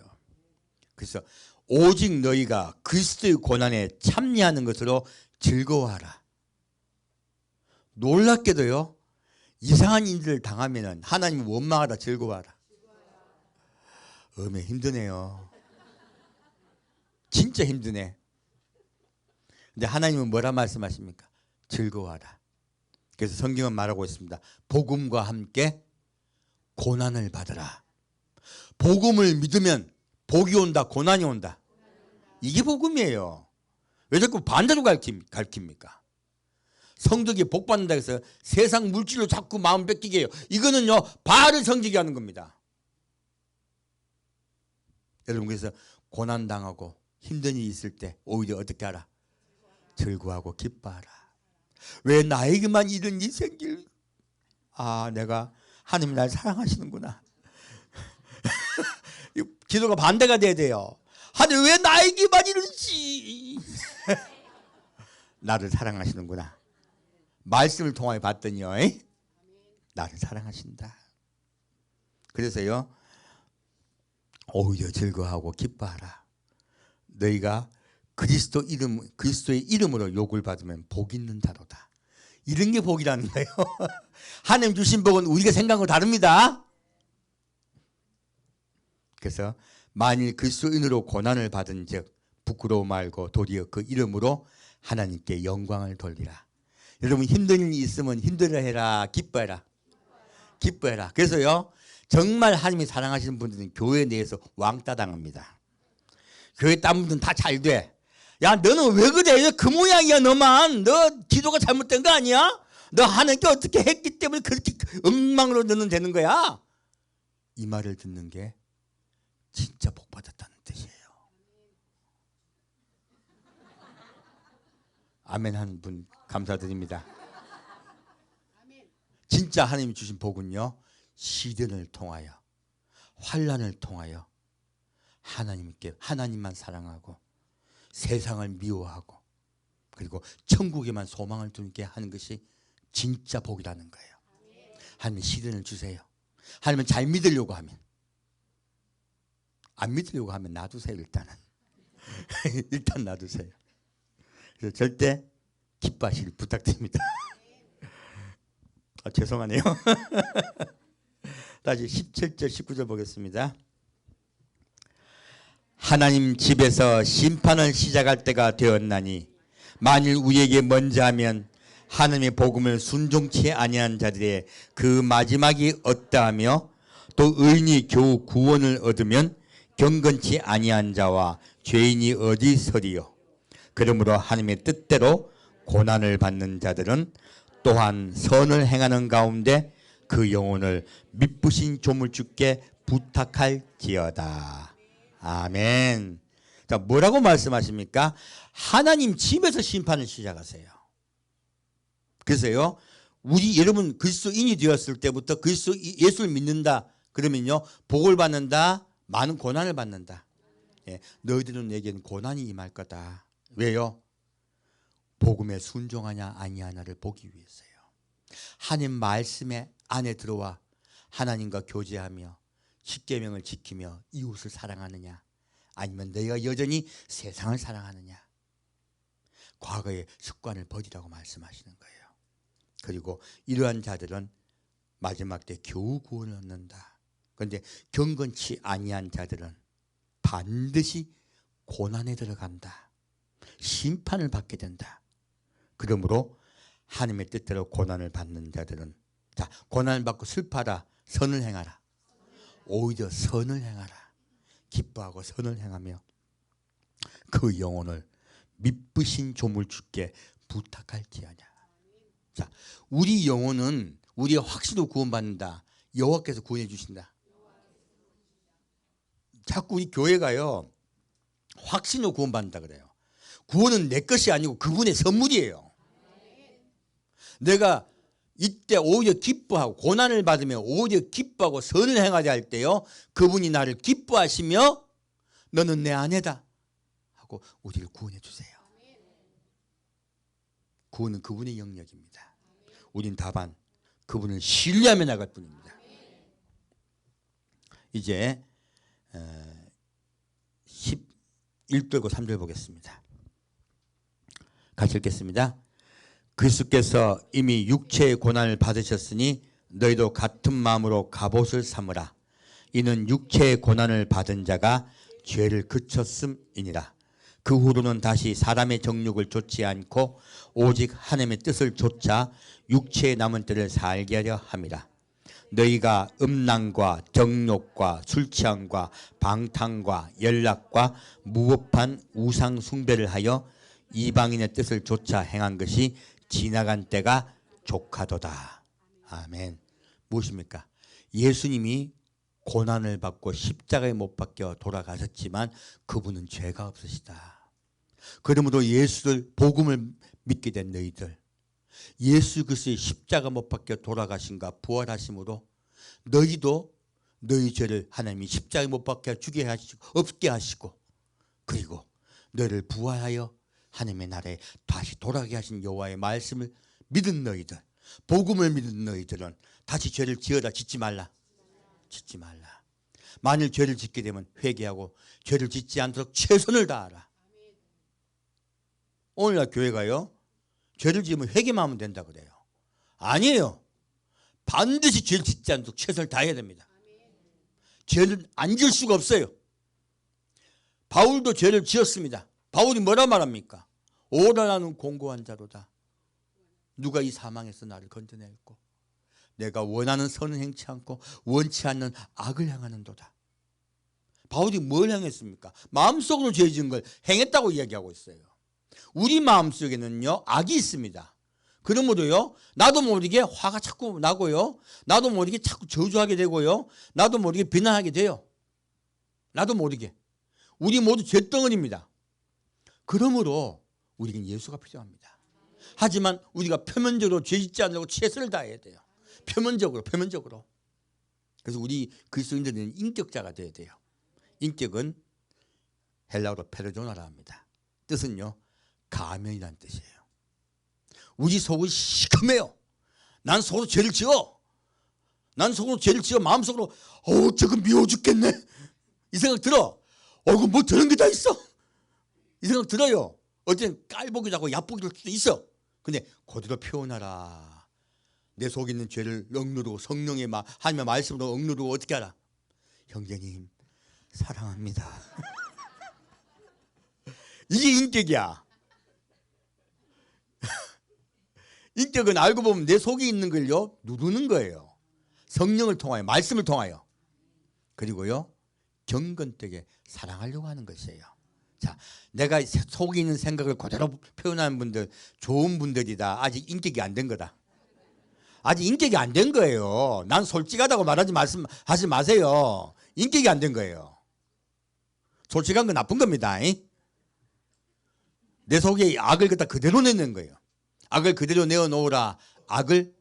그래서 오직 너희가 그리스도의 고난에 참여하는 것으로 즐거워하라. 놀랍게도요 이상한 일을 당하면 하나님 원망하다 즐거워하라. 힘드네요. 진짜 힘드네. 근데 하나님은 뭐라 말씀하십니까? 즐거워하라. 그래서 성경은 말하고 있습니다. 복음과 함께 고난을 받으라. 복음을 믿으면 복이 온다, 고난이 온다. 이게 복음이에요. 왜 자꾸 반대로 가르칩니까? 성덕이 복 받는다 해서 세상 물질로 자꾸 마음 뺏기게 해요. 이거는요 바알을 성지게 하는 겁니다. 여러분 그래서 고난당하고 힘든 일이 있을 때 오히려 어떻게 하라? 즐거워하고 기뻐하라. 왜 나에게만 이런 일이 생길? 아 내가 하나님 날 사랑하시는구나. 기도가 반대가 돼야 돼요. 하나님 왜 나에게만 이러지? 나를 사랑하시는구나. 말씀을 통하여 봤더니요 나를 사랑하신다. 그래서요 오히려 즐거워하고 기뻐하라. 너희가 그리스도의 이름으로 욕을 받으면 복 있는 자로다. 이런 게 복이라는 거예요. 하나님 주신 복은 우리가 생각하고 다릅니다. 그래서 만일 그리스도인으로 고난을 받은 즉 부끄러워 말고 도리어 그 이름으로 하나님께 영광을 돌리라. 여러분 힘든 일이 있으면 힘들어해라 기뻐해라. 기뻐해라. 그래서요 정말 하나님이 사랑하시는 분들은 교회 내에서 왕따 당합니다. 교회 딴 분들은 다 잘 돼. 야 너는 왜 그래? 그 모양이야 너만. 너 기도가 잘못된 거 아니야? 너 하나님께 어떻게 했기 때문에 그렇게 엉망으로 너는 되는 거야. 이 말을 듣는 게 진짜 복 받았다는 뜻이에요. 아멘 하는 분 감사드립니다. 진짜 하나님이 주신 복은요 시련을 통하여 환난을 통하여 하나님만 사랑하고 세상을 미워하고 그리고 천국에만 소망을 두게 하는 것이 진짜 복이라는 거예요. 하나님 시련을 주세요. 하나님은 잘 믿으려고 하면 안 믿으려고 하면 놔두세요. 일단은 일단 놔두세요. 그래서 절대 기뻐하시길 부탁드립니다. 죄송하네요. 다시 17절 19절 보겠습니다. 하나님 집에서 심판을 시작할 때가 되었나니 만일 우리에게 먼저 하면 하나님의 복음을 순종치 아니한 자들의 그 마지막이 어떠하며 또 의인이 겨우 구원을 얻으면 경건치 아니한 자와 죄인이 어디 서리요. 그러므로 하나님의 뜻대로 고난을 받는 자들은 또한 선을 행하는 가운데 그 영혼을 미쁘신 조물주께 부탁할지어다. 아멘. 자, 뭐라고 말씀하십니까? 하나님 집에서 심판을 시작하세요. 그래서요, 여러분 그리스도인이 되었을 때부터 예수를 믿는다 그러면요, 복을 받는다, 많은 고난을 받는다. 예, 너희들은 내게는 고난이 임할 거다. 왜요? 복음에 순종하냐 아니하냐를 보기 위해서요. 하나님 말씀에 안에 들어와 하나님과 교제하며 십계명을 지키며 이웃을 사랑하느냐, 아니면 너희가 여전히 세상을 사랑하느냐. 과거의 습관을 버리라고 말씀하시는 거예요. 그리고 이러한 자들은 마지막 때 겨우 구원을 얻는다. 그런데 경건치 아니한 자들은 반드시 고난에 들어간다. 심판을 받게 된다. 그러므로 하나님의 뜻대로 고난을 받는 자들은, 자, 고난을 받고 슬퍼하라, 선을 행하라. 오히려 선을 행하라. 기뻐하고 선을 행하며 그 영혼을 미쁘신 조물주께 부탁할지어다. 자, 우리 영혼은 우리가 확신으로 구원받는다. 여호와께서 구원해 주신다. 자꾸 우리 교회가요, 확신으로 구원받는다 그래요. 구원은 내 것이 아니고 그분의 선물이에요. 내가 이때 오히려 기뻐하고 고난을 받으며 오히려 기뻐하고 선을 행하자 할 때요, 그분이 나를 기뻐하시며 너는 내 아내다 하고 우리를 구원해 주세요. 구원은 그분의 영역입니다. 우린 다만 그분을 신뢰하며 나갈 뿐입니다. 이제 11절과 3절 보겠습니다. 같이 읽겠습니다. 그리스도께서 이미 육체의 고난을 받으셨으니 너희도 같은 마음으로 갑옷을 삼으라. 이는 육체의 고난을 받은 자가 죄를 그쳤음이니라. 그 후로는 다시 사람의 정욕을 좇지 않고 오직 하나님의 뜻을 좇아 육체의 남은 때를 살게 하려 함이라. 너희가 음란과 정욕과 술취함과 방탕과 연락과 무법한 우상 숭배를 하여 이방인의 뜻을 좇아 행한 것이 지나간 때가 족하도다. 아멘. 무엇입니까? 예수님이 고난을 받고 십자가에 못 박혀 돌아가셨지만 그분은 죄가 없으시다. 그러므로 예수를, 복음을 믿게 된 너희들, 예수 그리스도의 십자가 못 박혀 돌아가심과 부활하심으로 너희도 너희 죄를 하나님이 십자가에 못 박혀 죽게 하시고 없게 하시고, 그리고 너희를 부활하여 하나님의 나라에 다시 돌아가게 하신 여호와의 말씀을 믿은 너희들, 복음을 믿은 너희들은 다시 죄를 지어라. 짓지 말라. 짓지 말라. 만일 죄를 짓게 되면 회개하고 죄를 짓지 않도록 최선을 다하라. 오늘날 교회가요, 죄를 지으면 회개만 하면 된다 그래요. 아니에요. 반드시 죄를 짓지 않도록 최선을 다해야 됩니다. 죄를 안 지을 수가 없어요. 바울도 죄를 지었습니다. 바울이 뭐라 말합니까? 오라 나는 공고한 자로다. 누가 이 사망에서 나를 건져낼꼬. 내가 원하는 선은 행치 않고 원치 않는 악을 행하는도다. 바울이 뭘 행했습니까? 마음속으로 죄 지은 걸 행했다고 이야기하고 있어요. 우리 마음속에는요, 악이 있습니다. 그러므로요, 나도 모르게 화가 자꾸 나고요, 나도 모르게 자꾸 저주하게 되고요, 나도 모르게 비난하게 돼요. 나도 모르게. 우리 모두 죄덩어리입니다. 그러므로 우리는 예수가 필요합니다. 하지만 우리가 표면적으로 죄 짓지 않으려고 최선을 다해야 돼요. 표면적으로. 그래서 우리 그리스도인들은 인격자가 돼야 돼요. 인격은 헬라어로 페르조나라 합니다. 뜻은요, 가면이라는 뜻이에요. 우리 속은 시커매요. 난 속으로 죄를 지어. 마음속으로 저거 미워 죽겠네, 이 생각 들어. 그 뭐 저런 게 다 있어, 이 생각 들어요. 어쨌든 깔보기도 하고 얕보기도 할 수도 있어. 근데 그대로 표현하라. 내 속에 있는 죄를 억누르고 성령의 하나님의 말씀으로 억누르고 어떻게 하라? 형제님 사랑합니다. 이게 인격이야. 인격은 알고 보면 내 속에 있는 걸요, 누르는 거예요. 성령을 통하여, 말씀을 통하여. 그리고요 경건되게 사랑하려고 하는 것이에요. 자, 내가 속에 있는 생각을 그대로 표현하는 분들 좋은 분들이다. 아직 인격이 안 된 거다. 아직 인격이 안 된 거예요. 난 솔직하다고 하지 마세요. 인격이 안 된 거예요. 솔직한 건 나쁜 겁니다. 내 속에 악을 갖다 그대로 내는 거예요. 악을 그대로 내어놓으라. 악을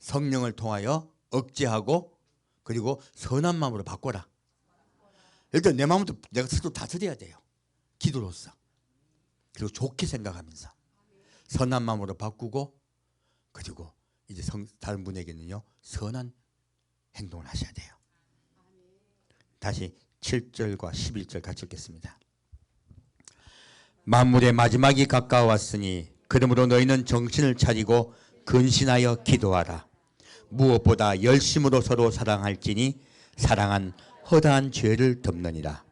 성령을 통하여 억제하고 그리고 선한 마음으로 바꿔라. 일단 내 마음도 내가 스스로 다스려야 돼요. 기도로서. 그리고 좋게 생각하면서 선한 마음으로 바꾸고 그리고 이제 다른 분에게는요 선한 행동을 하셔야 돼요. 다시 7절과 11절 같이 읽겠습니다. 만물의 마지막이 가까웠으니 그러므로 너희는 정신을 차리고 근신하여 기도하라. 무엇보다 열심으로 서로 사랑할지니 사랑은 허다한 죄를 덮느니라.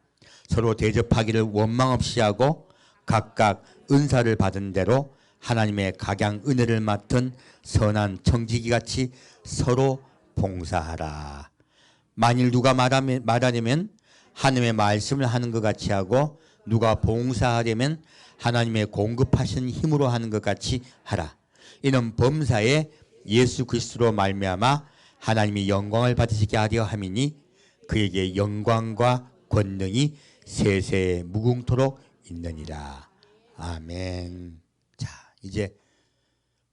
서로 대접하기를 원망 없이 하고 각각 은사를 받은 대로 하나님의 각양 은혜를 맡은 선한 청지기같이 서로 봉사하라. 만일 누가 말하려면 하나님의 말씀을 하는 것 같이 하고 누가 봉사하려면 하나님의 공급하신 힘으로 하는 것 같이 하라. 이는 범사에 예수 그리스도로 말미암아 하나님이 영광을 받으시게 하려 함이니 그에게 영광과 권능이 세세 무궁토록 있느니라. 아멘. 자, 이제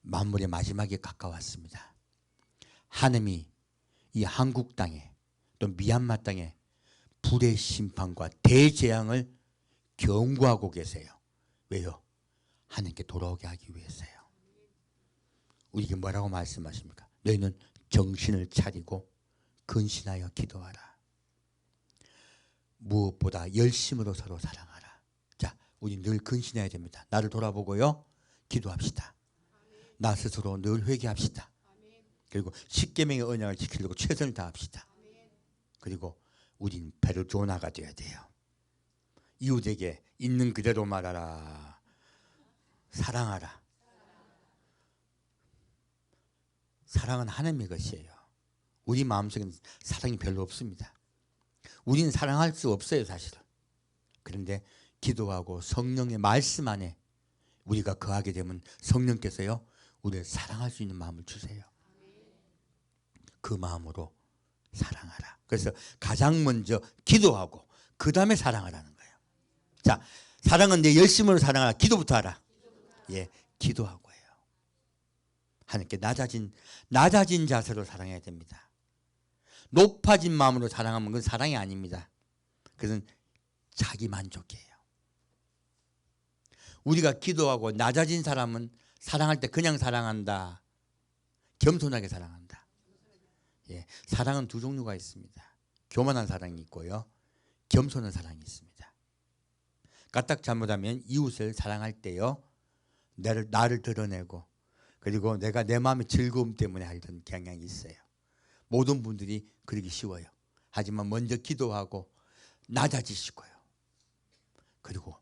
만물의 마지막에 가까웠습니다. 하나님이 이 한국 땅에 또 미얀마 땅에 불의 심판과 대재앙을 경고하고 계세요. 왜요? 하나님께 돌아오게 하기 위해서요. 우리에게 뭐라고 말씀하십니까? 너희는 정신을 차리고 근신하여 기도하라. 무엇보다 열심으로 서로 사랑하라. 자, 우리 늘 근신해야 됩니다. 나를 돌아보고요 기도합시다. 나 스스로 늘 회개합시다. 그리고 십계명의 언약을 지키려고 최선을 다합시다. 그리고 우린 베르조나가 되어야 돼요. 이웃에게 있는 그대로 말하라. 사랑하라. 사랑은 하나님의 것이에요. 우리 마음속에는 사랑이 별로 없습니다. 우리는 사랑할 수 없어요, 사실은. 그런데 기도하고 성령의 말씀 안에 우리가 거하게 되면 성령께서요 우리를 사랑할 수 있는 마음을 주세요. 그 마음으로 사랑하라. 그래서 가장 먼저 기도하고 그 다음에 사랑하라는 거예요. 자, 사랑은 내 열심으로 사랑하라. 기도부터 하라. 예, 기도하고 해요. 하나님께 낮아진 자세로 사랑해야 됩니다. 높아진 마음으로 사랑하면 그건 사랑이 아닙니다. 그것은 자기 만족이에요. 우리가 기도하고 낮아진 사람은 사랑할 때 그냥 사랑한다. 겸손하게 사랑한다. 예, 사랑은 두 종류가 있습니다. 교만한 사랑이 있고요. 겸손한 사랑이 있습니다. 까딱 잘못하면 이웃을 사랑할 때요. 나를 드러내고 그리고 내가 내 마음의 즐거움 때문에 하던 경향이 있어요. 모든 분들이 그러기 쉬워요. 하지만 먼저 기도하고 낮아지시고요. 그리고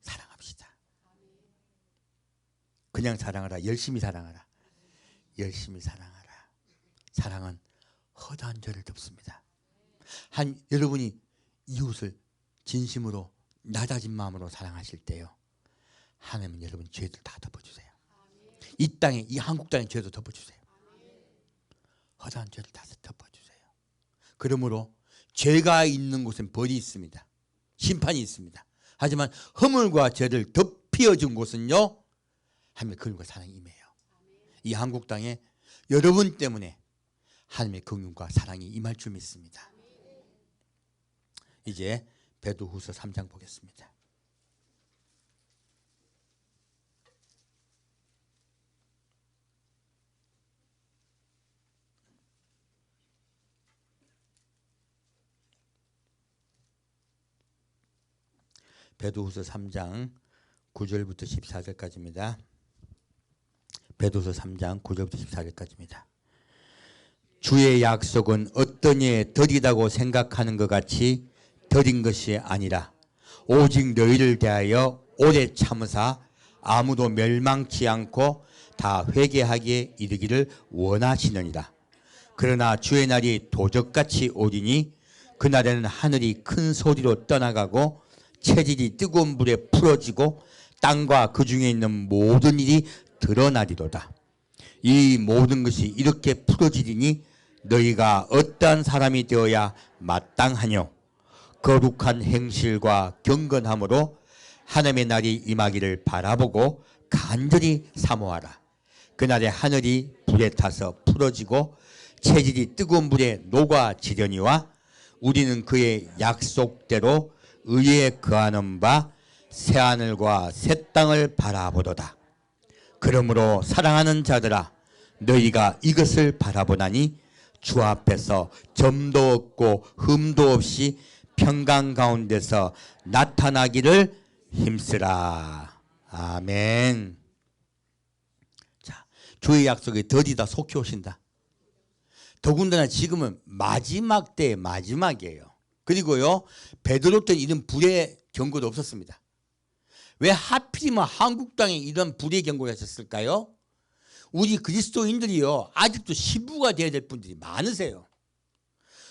사랑합시다. 그냥 사랑하라. 열심히 사랑하라. 열심히 사랑하라. 사랑은 허다한 죄를 덮습니다. 여러분이 이웃을 진심으로 낮아진 마음으로 사랑하실 때요. 하나님은 여러분 죄들 다 덮어주세요. 이 땅에 이 한국 땅의 죄도 덮어주세요. 허다한 죄를 다 덮어주세요. 그러므로 죄가 있는 곳엔 벌이 있습니다. 심판이 있습니다. 하지만 허물과 죄를 덮여준 곳은요. 하나님의 긍휼과 사랑이 임해요. 이 한국 땅에 여러분 때문에 하나님의 긍휼과 사랑이 임할 줄 믿습니다. 이제 베드로후서 3장 보겠습니다. 베드로후서 3장 9절부터 14절까지입니다. 베드로후서 3장 9절부터 14절까지입니다. 주의 약속은 어떤 이에 더디다고 생각하는 것 같이 더딘 것이 아니라 오직 너희를 대하여 오래 참으사 아무도 멸망치 않고 다 회개하기에 이르기를 원하시느니라. 그러나 주의 날이 도적같이 오리니 그날에는 하늘이 큰 소리로 떠나가고 체질이 뜨거운 불에 풀어지고 땅과 그 중에 있는 모든 일이 드러나리로다. 이 모든 것이 이렇게 풀어지리니 너희가 어떠한 사람이 되어야 마땅하뇨. 거룩한 행실과 경건함으로 하나님의 날이 임하기를 바라보고 간절히 사모하라. 그날에 하늘이 불에 타서 풀어지고 체질이 뜨거운 불에 녹아지려니와 우리는 그의 약속대로 의에 거하는 바 새하늘과 새 땅을 바라보도다. 그러므로 사랑하는 자들아, 너희가 이것을 바라보나니 주 앞에서 점도 없고 흠도 없이 평강 가운데서 나타나기를 힘쓰라. 아멘. 자, 주의 약속이 더디다 속히 오신다. 더군다나 지금은 마지막 때의 마지막이에요. 그리고요, 베드로 때는 이런 불의 경고도 없었습니다. 왜 하필이면 한국 땅에 이런 불의 경고를 하셨을까요? 우리 그리스도인들이요, 아직도 신부가 되어야 될 분들이 많으세요.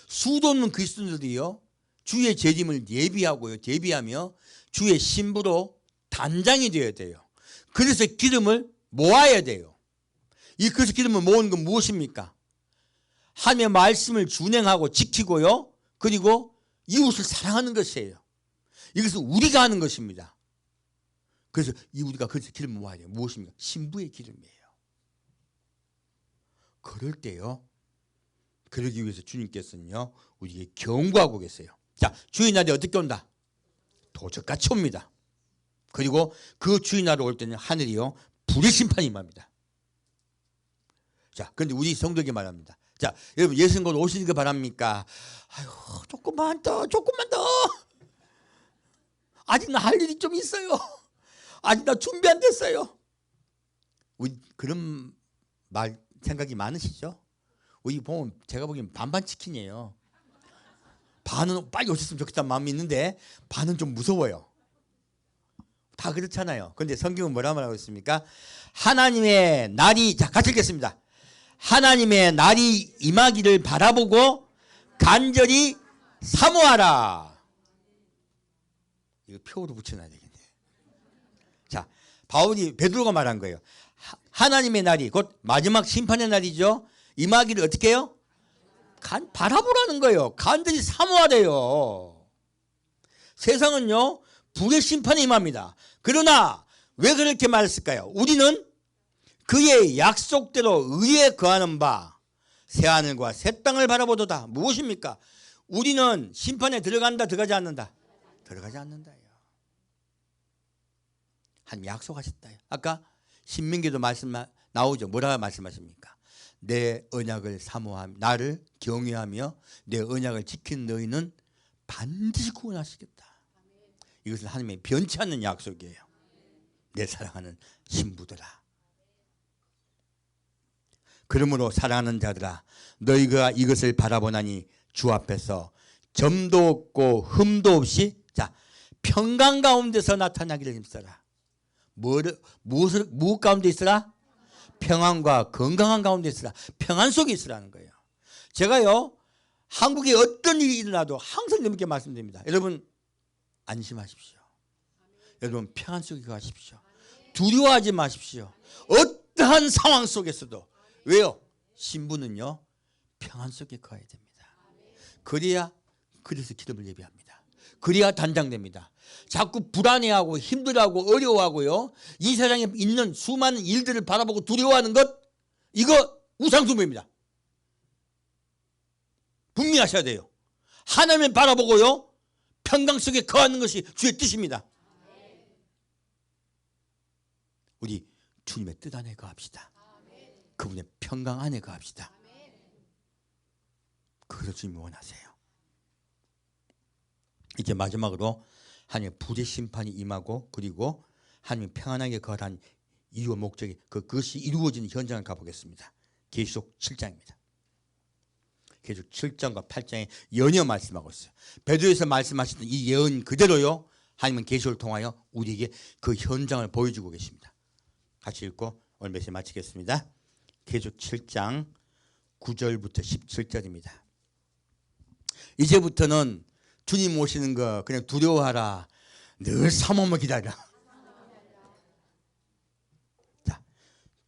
수도 없는 그리스도인들이요, 주의 재림을 대비하며 주의 신부로 단장이 되어야 돼요. 그래서 기름을 모아야 돼요. 그래서 기름을 모으는 건 무엇입니까? 하나님의 말씀을 준행하고 지키고요, 그리고 이웃을 사랑하는 것이에요. 이것은 우리가 하는 것입니다. 그래서 우리가 그래서 기름을 모아야 돼요. 무엇입니까? 신부의 기름이에요. 그럴 때요, 그러기 위해서 주님께서는요, 우리에게 경고하고 계세요. 자, 주의 날이 어떻게 온다? 도적같이 옵니다. 그리고 그 주의 날이 올 때는 하늘이요, 불의 심판이 임합니다. 자, 그런데 우리 성도에게 말합니다. 자, 여러분, 예수님 곧 오시는 거 바랍니까? 아유, 조금만 더. 아직 나 할 일이 좀 있어요. 아직 나 준비 안 됐어요. 우리 그런 생각이 많으시죠? 우리 보면 제가 보기엔 반반 치킨이에요. 반은 빨리 오셨으면 좋겠다는 마음이 있는데 반은 좀 무서워요. 다 그렇잖아요. 그런데 성경은 뭐라 말하고 있습니까? 하나님의 날이, 자, 같이 읽겠습니다. 하나님의 날이 임하기를 바라보고 간절히 사모하라. 이거 표로 붙여놔야 되겠네. 자, 바울이, 베드로가 말한 거예요. 하나님의 날이 곧 마지막 심판의 날이죠. 임하기를 어떻게 해요? 바라보라는 거예요. 간절히 사모하래요. 세상은요, 불의 심판이 임합니다. 그러나 왜 그렇게 말했을까요? 우리는 그의 약속대로 의에 거하는 바 새하늘과 새 땅을 바라보도다. 무엇입니까? 우리는 심판에 들어간다, 들어가지 않는다? 들어가지 않는다요. 하나님 약속하셨다요. 아까 신명기도 말씀 나오죠. 뭐라 말씀하십니까? 내 언약을 사모하며 나를 경외하며 내 언약을 지킨 너희는 반드시 구원하시겠다. 이것은 하나님의 변치 않는 약속이에요. 내 사랑하는 신부들아, 그러므로 사랑하는 자들아, 너희가 이것을 바라보나니 주 앞에서 점도 없고 흠도 없이, 자, 평강 가운데서 나타나기를 힘써라. 무엇 가운데 있으라? 평안과 건강한 가운데 있으라. 평안 속에 있으라는 거예요. 제가요, 한국에 어떤 일이 일어나도 항상 여러분께 말씀드립니다. 여러분, 안심하십시오. 여러분, 평안 속에 가십시오. 두려워하지 마십시오. 어떠한 상황 속에서도. 왜요? 신부는요, 평안 속에 가야 됩니다. 그래서 기름을 예비합니다. 그래야 단장됩니다. 자꾸 불안해하고 힘들어하고 어려워하고요, 이 세상에 있는 수많은 일들을 바라보고 두려워하는 것, 이거 우상숭배입니다. 분명하셔야 돼요. 하나님을 바라보고요, 평강 속에 거하는 것이 주의 뜻입니다. 우리 주님의 뜻 안에 거합시다. 그분의 평강 안에 거합시다. 그것을 주님이 원하세요. 이제 마지막으로 하나님의 불의 심판이 임하고, 그리고 하나님이 평안하게 거하는 이유와 목적이, 그것이 이루어지는 현장을 가보겠습니다. 계시록 7장입니다. 계시록 7장과 8장에 연이어 말씀하고 있어요. 베드로에서 말씀하셨던 이 예언 그대로요, 하나님은 계시록을 통하여 우리에게 그 현장을 보여주고 계십니다. 같이 읽고 오늘 메시지 마치겠습니다. 계시록 7장 9절부터 17절입니다. 이제부터는 주님 오시는 거 그냥 두려워하라. 늘 사모만 기다려. 자,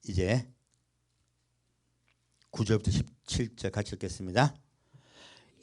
이제 9절부터 17절 같이 읽겠습니다.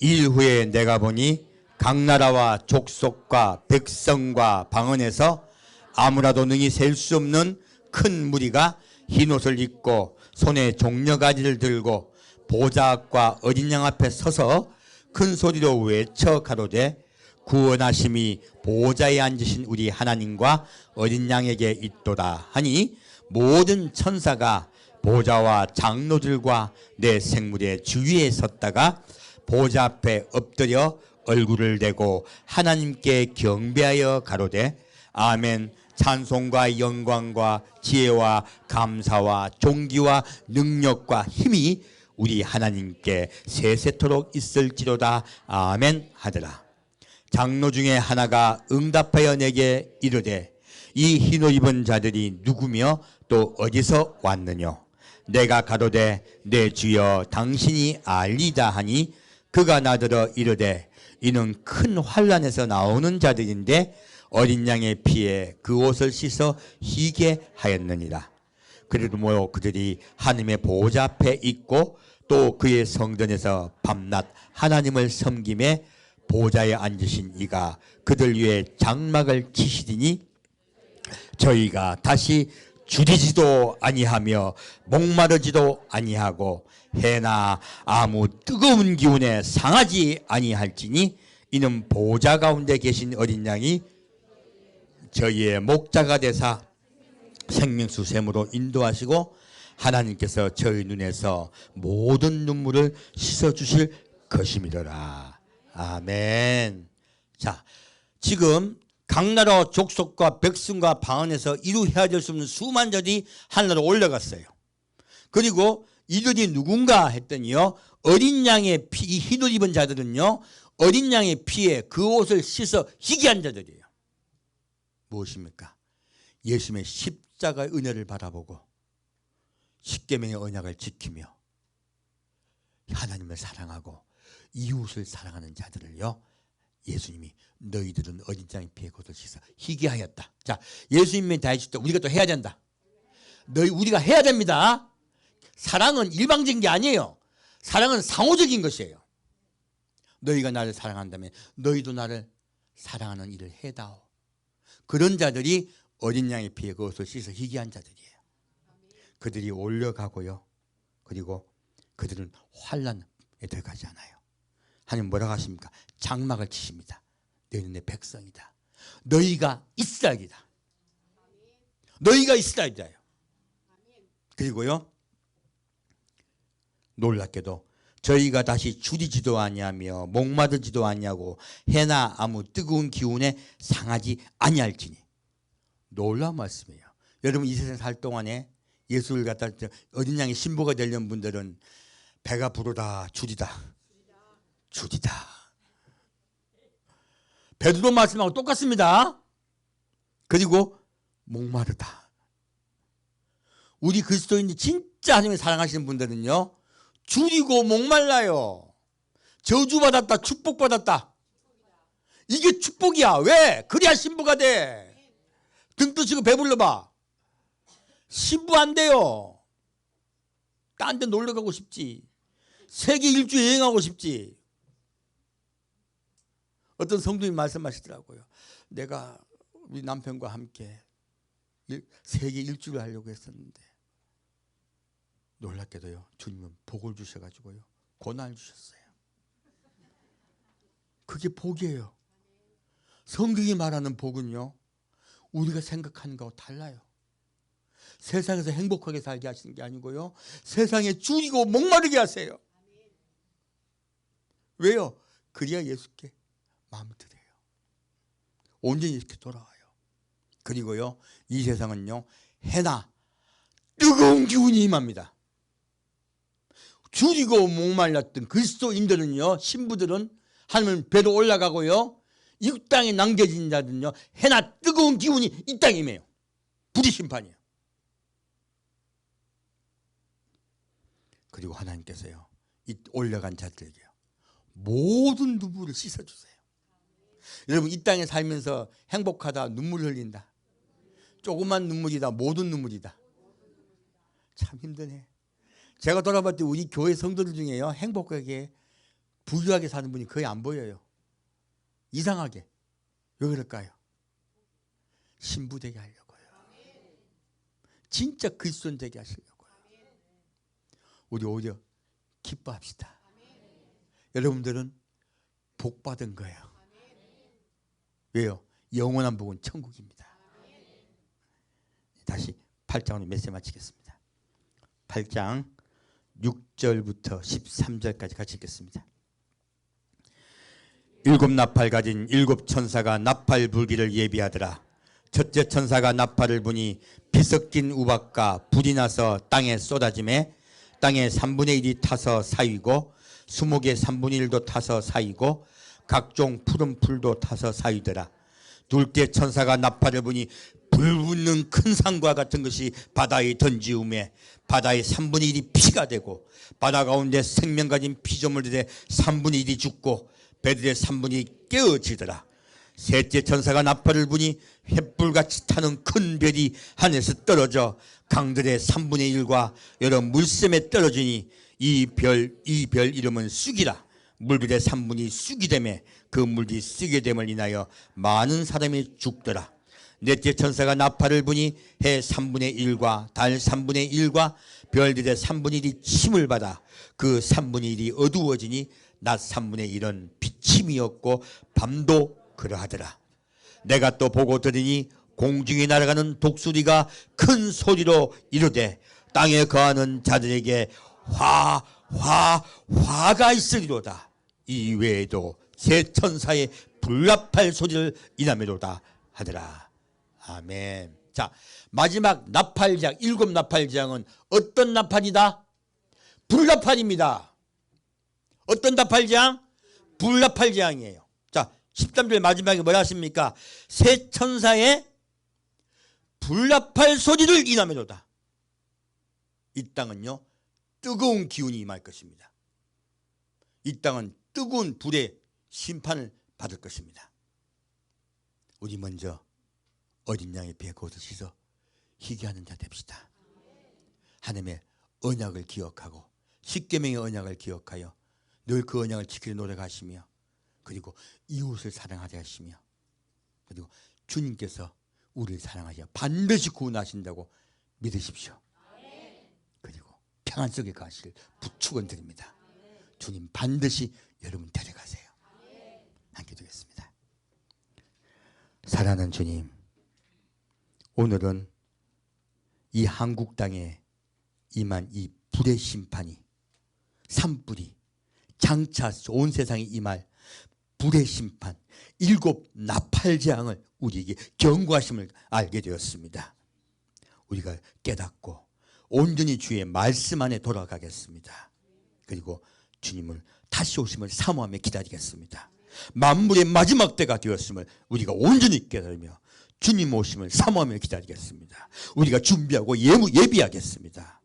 일 후에 내가 보니 각 나라와 족속과 백성과 방언에서 아무라도 능히 셀 수 없는 큰 무리가 흰 옷을 입고 손에 종려가지를 들고 보좌 앞과 어린 양 앞에 서서 큰 소리로 외쳐 가로되 구원하심이 보좌에 앉으신 우리 하나님과 어린 양에게 있도다 하니 모든 천사가 보좌와 장로들과 내 생물의 주위에 섰다가 보좌 앞에 엎드려 얼굴을 대고 하나님께 경배하여 가로되 아멘. 찬송과 영광과 지혜와 감사와 존귀와 능력과 힘이 우리 하나님께 세세토록 있을지로다. 아멘 하더라. 장로 중에 하나가 응답하여 내게 이르되 이 흰옷 입은 자들이 누구며 또 어디서 왔느뇨? 내가 가로되 내 주여 당신이 알리다 하니 그가 나더러 이르되 이는 큰 환난에서 나오는 자들인데 어린 양의 피에 그 옷을 씻어 희게 하였느니라. 그래도 뭐 그들이 하나님의 보좌 앞에 있고 또 그의 성전에서 밤낮 하나님을 섬김에 보좌에 앉으신 이가 그들 위에 장막을 치시리니 저희가 다시 줄이지도 아니하며 목마르지도 아니하고 해나 아무 뜨거운 기운에 상하지 아니할지니 이는 보좌 가운데 계신 어린 양이 저희의 목자가 되사 생명수 샘으로 인도하시고 하나님께서 저희 눈에서 모든 눈물을 씻어주실 것임이더라. 아멘. 자, 지금 각 나라 족속과 백성과 방언에서 이루 헤아릴 수 없는 수만 자들이 하늘로 올라갔어요. 그리고 이들이 누군가 했더니요, 어린 양의 피, 이 흰옷 입은 자들은요 어린 양의 피에 그 옷을 씻어 희게 한 자들이에요. 무엇입니까? 예수님의 십자가의 은혜를 바라보고 십계명의 언약을 지키며 하나님을 사랑하고 이웃을 사랑하는 자들을요 예수님이 너희들은 어린 양의 피에 그 옷을 씻어 희게 하였다. 자, 예수님이 다 해줄 때 우리가 또 해야 된다. 우리가 해야 됩니다. 사랑은 일방적인 게 아니에요. 사랑은 상호적인 것이에요. 너희가 나를 사랑한다면 너희도 나를 사랑하는 일을 해다오. 그런 자들이 어린 양의 피에 그 옷을 씻어 희게 한 자들이에요. 그들이 올려가고요. 그리고 그들은 환난에 들어가지 않아요. 하나님 뭐라고 하십니까? 장막을 치십니다. 너희는 내 백성이다. 너희가 이스라엘이다. 너희가 이스라엘이다요. 그리고요 놀랍게도 저희가 다시 줄이지도 아니하며 목마르지도 아니하고 해나 아무 뜨거운 기운에 상하지 아니할지니. 놀라운 말씀이에요. 여러분 이 세상 살 동안에 예수를 갖다 어린 양의 신부가 되려는 분들은 배가 부르다 줄이다. 베드로 말씀하고 똑같습니다. 그리고 목마르다. 우리 그리스도인이 진짜 하나님을 사랑하시는 분들은요 줄이고 목말라요. 저주받았다 축복받았다. 이게 축복이야. 왜? 그래야 신부가 돼. 등 뜨시고 배불러봐. 신부 안 돼요. 딴 데 놀러 가고 싶지. 세계 일주 여행하고 싶지. 어떤 성도님 말씀하시더라고요. 내가 우리 남편과 함께 세계 일주를 하려고 했었는데 놀랍게도요 주님은 복을 주셔가지고요 고난을 주셨어요. 그게 복이에요. 성경이 말하는 복은요 우리가 생각하는 거하고 달라요. 세상에서 행복하게 살게 하시는 게 아니고요 세상에 줄이고 목마르게 하세요. 왜요? 그래야 예수께 마음을 드려요. 온전히 이렇게 돌아와요. 그리고요 이 세상은요 해나 뜨거운 기운이 임합니다. 줄이고 목말랐던 그리스도인들은요 신부들은 하나님 배로 올라가고요 이 땅에 남겨진 자들은요 해나 뜨거운 기운이 이 땅에 임해요. 불의 심판이에요. 그리고 하나님께서요 이 올라간 자들에게요 모든 눈물을 씻어주세요. 여러분 이 땅에 살면서 행복하다 눈물 흘린다. 조그만 눈물이다. 모든 눈물이다. 참 힘드네. 제가 돌아볼 때 우리 교회 성도들 중에요, 행복하게 부유하게 사는 분이 거의 안 보여요. 이상하게. 왜 그럴까요? 신부 되게 하려고요. 진짜 그리스도인 되게 하시려고요. 우리 오히려 기뻐합시다. 여러분들은 복 받은 거예요. 왜요? 영원한 복은 천국입니다. 다시 8장으로 메시지 마치겠습니다. 8장 6절부터 13절까지 같이 읽겠습니다. 일곱 나팔 가진 일곱 천사가 나팔 불기를 예비하더라. 첫째 천사가 나팔을 부니 피 섞인 우박과 불이 나서 땅에 쏟아지매 땅의 3분의 1이 타서 사이고 수목의 3분의 1도 타서 사이고 각종 푸른 풀도 타서 사이더라. 둘째 천사가 나팔을 부니 불붙는 큰 산과 같은 것이 바다에 던지우매 바다의 3분의 1이 피가 되고 바다 가운데 생명 가진 피조물들의 3분의 1이 죽고 배들의 3분의 1이 깨어지더라. 셋째 천사가 나팔을 부니 횃불같이 타는 큰 별이 하늘에서 떨어져 강들의 3분의 1과 여러 물샘에 떨어지니 이 별 이름은 쑥이라. 물들의 3분의 1이 쑥이 되매 그 물들이 쑥이 됨을 인하여 많은 사람이 죽더라. 넷째 천사가 나팔을 부니 해 3분의 1과 달 3분의 1과 별들의 3분의 1이 침을 받아 그 3분의 1이 어두워지니 낮 3분의 1은 비침이 없고 밤도 그러하더라. 내가 또 보고 들으니 공중에 날아가는 독수리가 큰 소리로 이르되 땅에 거하는 자들에게 화가 있으리로다. 이 외에도 세 천사의 불나팔 소리를 인하매로다 하더라. 아멘. 자, 마지막 나팔장, 일곱 나팔장은 어떤 나팔이다? 불나팔입니다. 어떤 나팔장? 불나팔장이에요. 자, 13절 마지막에 뭐라 하십니까? 세 천사의 불나팔 소리를 인하매로다. 이 땅은요, 뜨거운 기운이 임할 것입니다. 이 땅은 뜨거운 불의 심판을 받을 것입니다. 우리 먼저 어린 양의 피에 옷을 씻어 희귀하는 자 됩시다. 하나님의 언약을 기억하고 십계명의 언약을 기억하여 늘 그 언약을 지키려 노력하시며 그리고 이웃을 사랑하게 하시며 그리고 주님께서 우리를 사랑하셔 반드시 구원하신다고 믿으십시오. 그리고 평안 속에 가실 부축은 드립니다. 주님 반드시 여러분 데려가세요. 함께 기도하겠습니다. 사랑하는 주님, 오늘은 이 한국 땅에 임한 이 불의 심판이 산불이 장차 온 세상에 임할 불의 심판 일곱 나팔재앙을 우리에게 경고하심을 알게 되었습니다. 우리가 깨닫고 온전히 주의 말씀 안에 돌아가겠습니다. 그리고 주님을 다시 오심을 사모하며 기다리겠습니다. 만물의 마지막 때가 되었음을 우리가 온전히 깨달으며 주님 오심을 사모하며 기다리겠습니다. 우리가 준비하고 예비하겠습니다.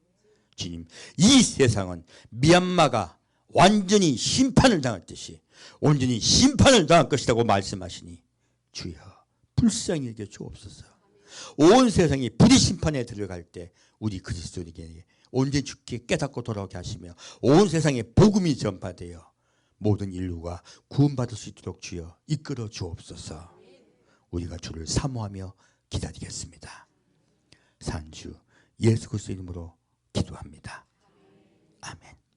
주님, 이 세상은 미얀마가 완전히 심판을 당할 듯이 온전히 심판을 당할 것이라고 말씀하시니 주여 불쌍히 여겨 주옵소서. 온 세상이 불의 심판에 들어갈 때 우리 그리스도인에게 온전히 주께 깨닫고 돌아오게 하시며 온 세상에 복음이 전파되어 모든 인류가 구원받을 수 있도록 주여 이끌어 주옵소서. 우리가 주를 사모하며 기다리겠습니다. 산주 예수 그리스도 이름으로 기도합니다. 아멘.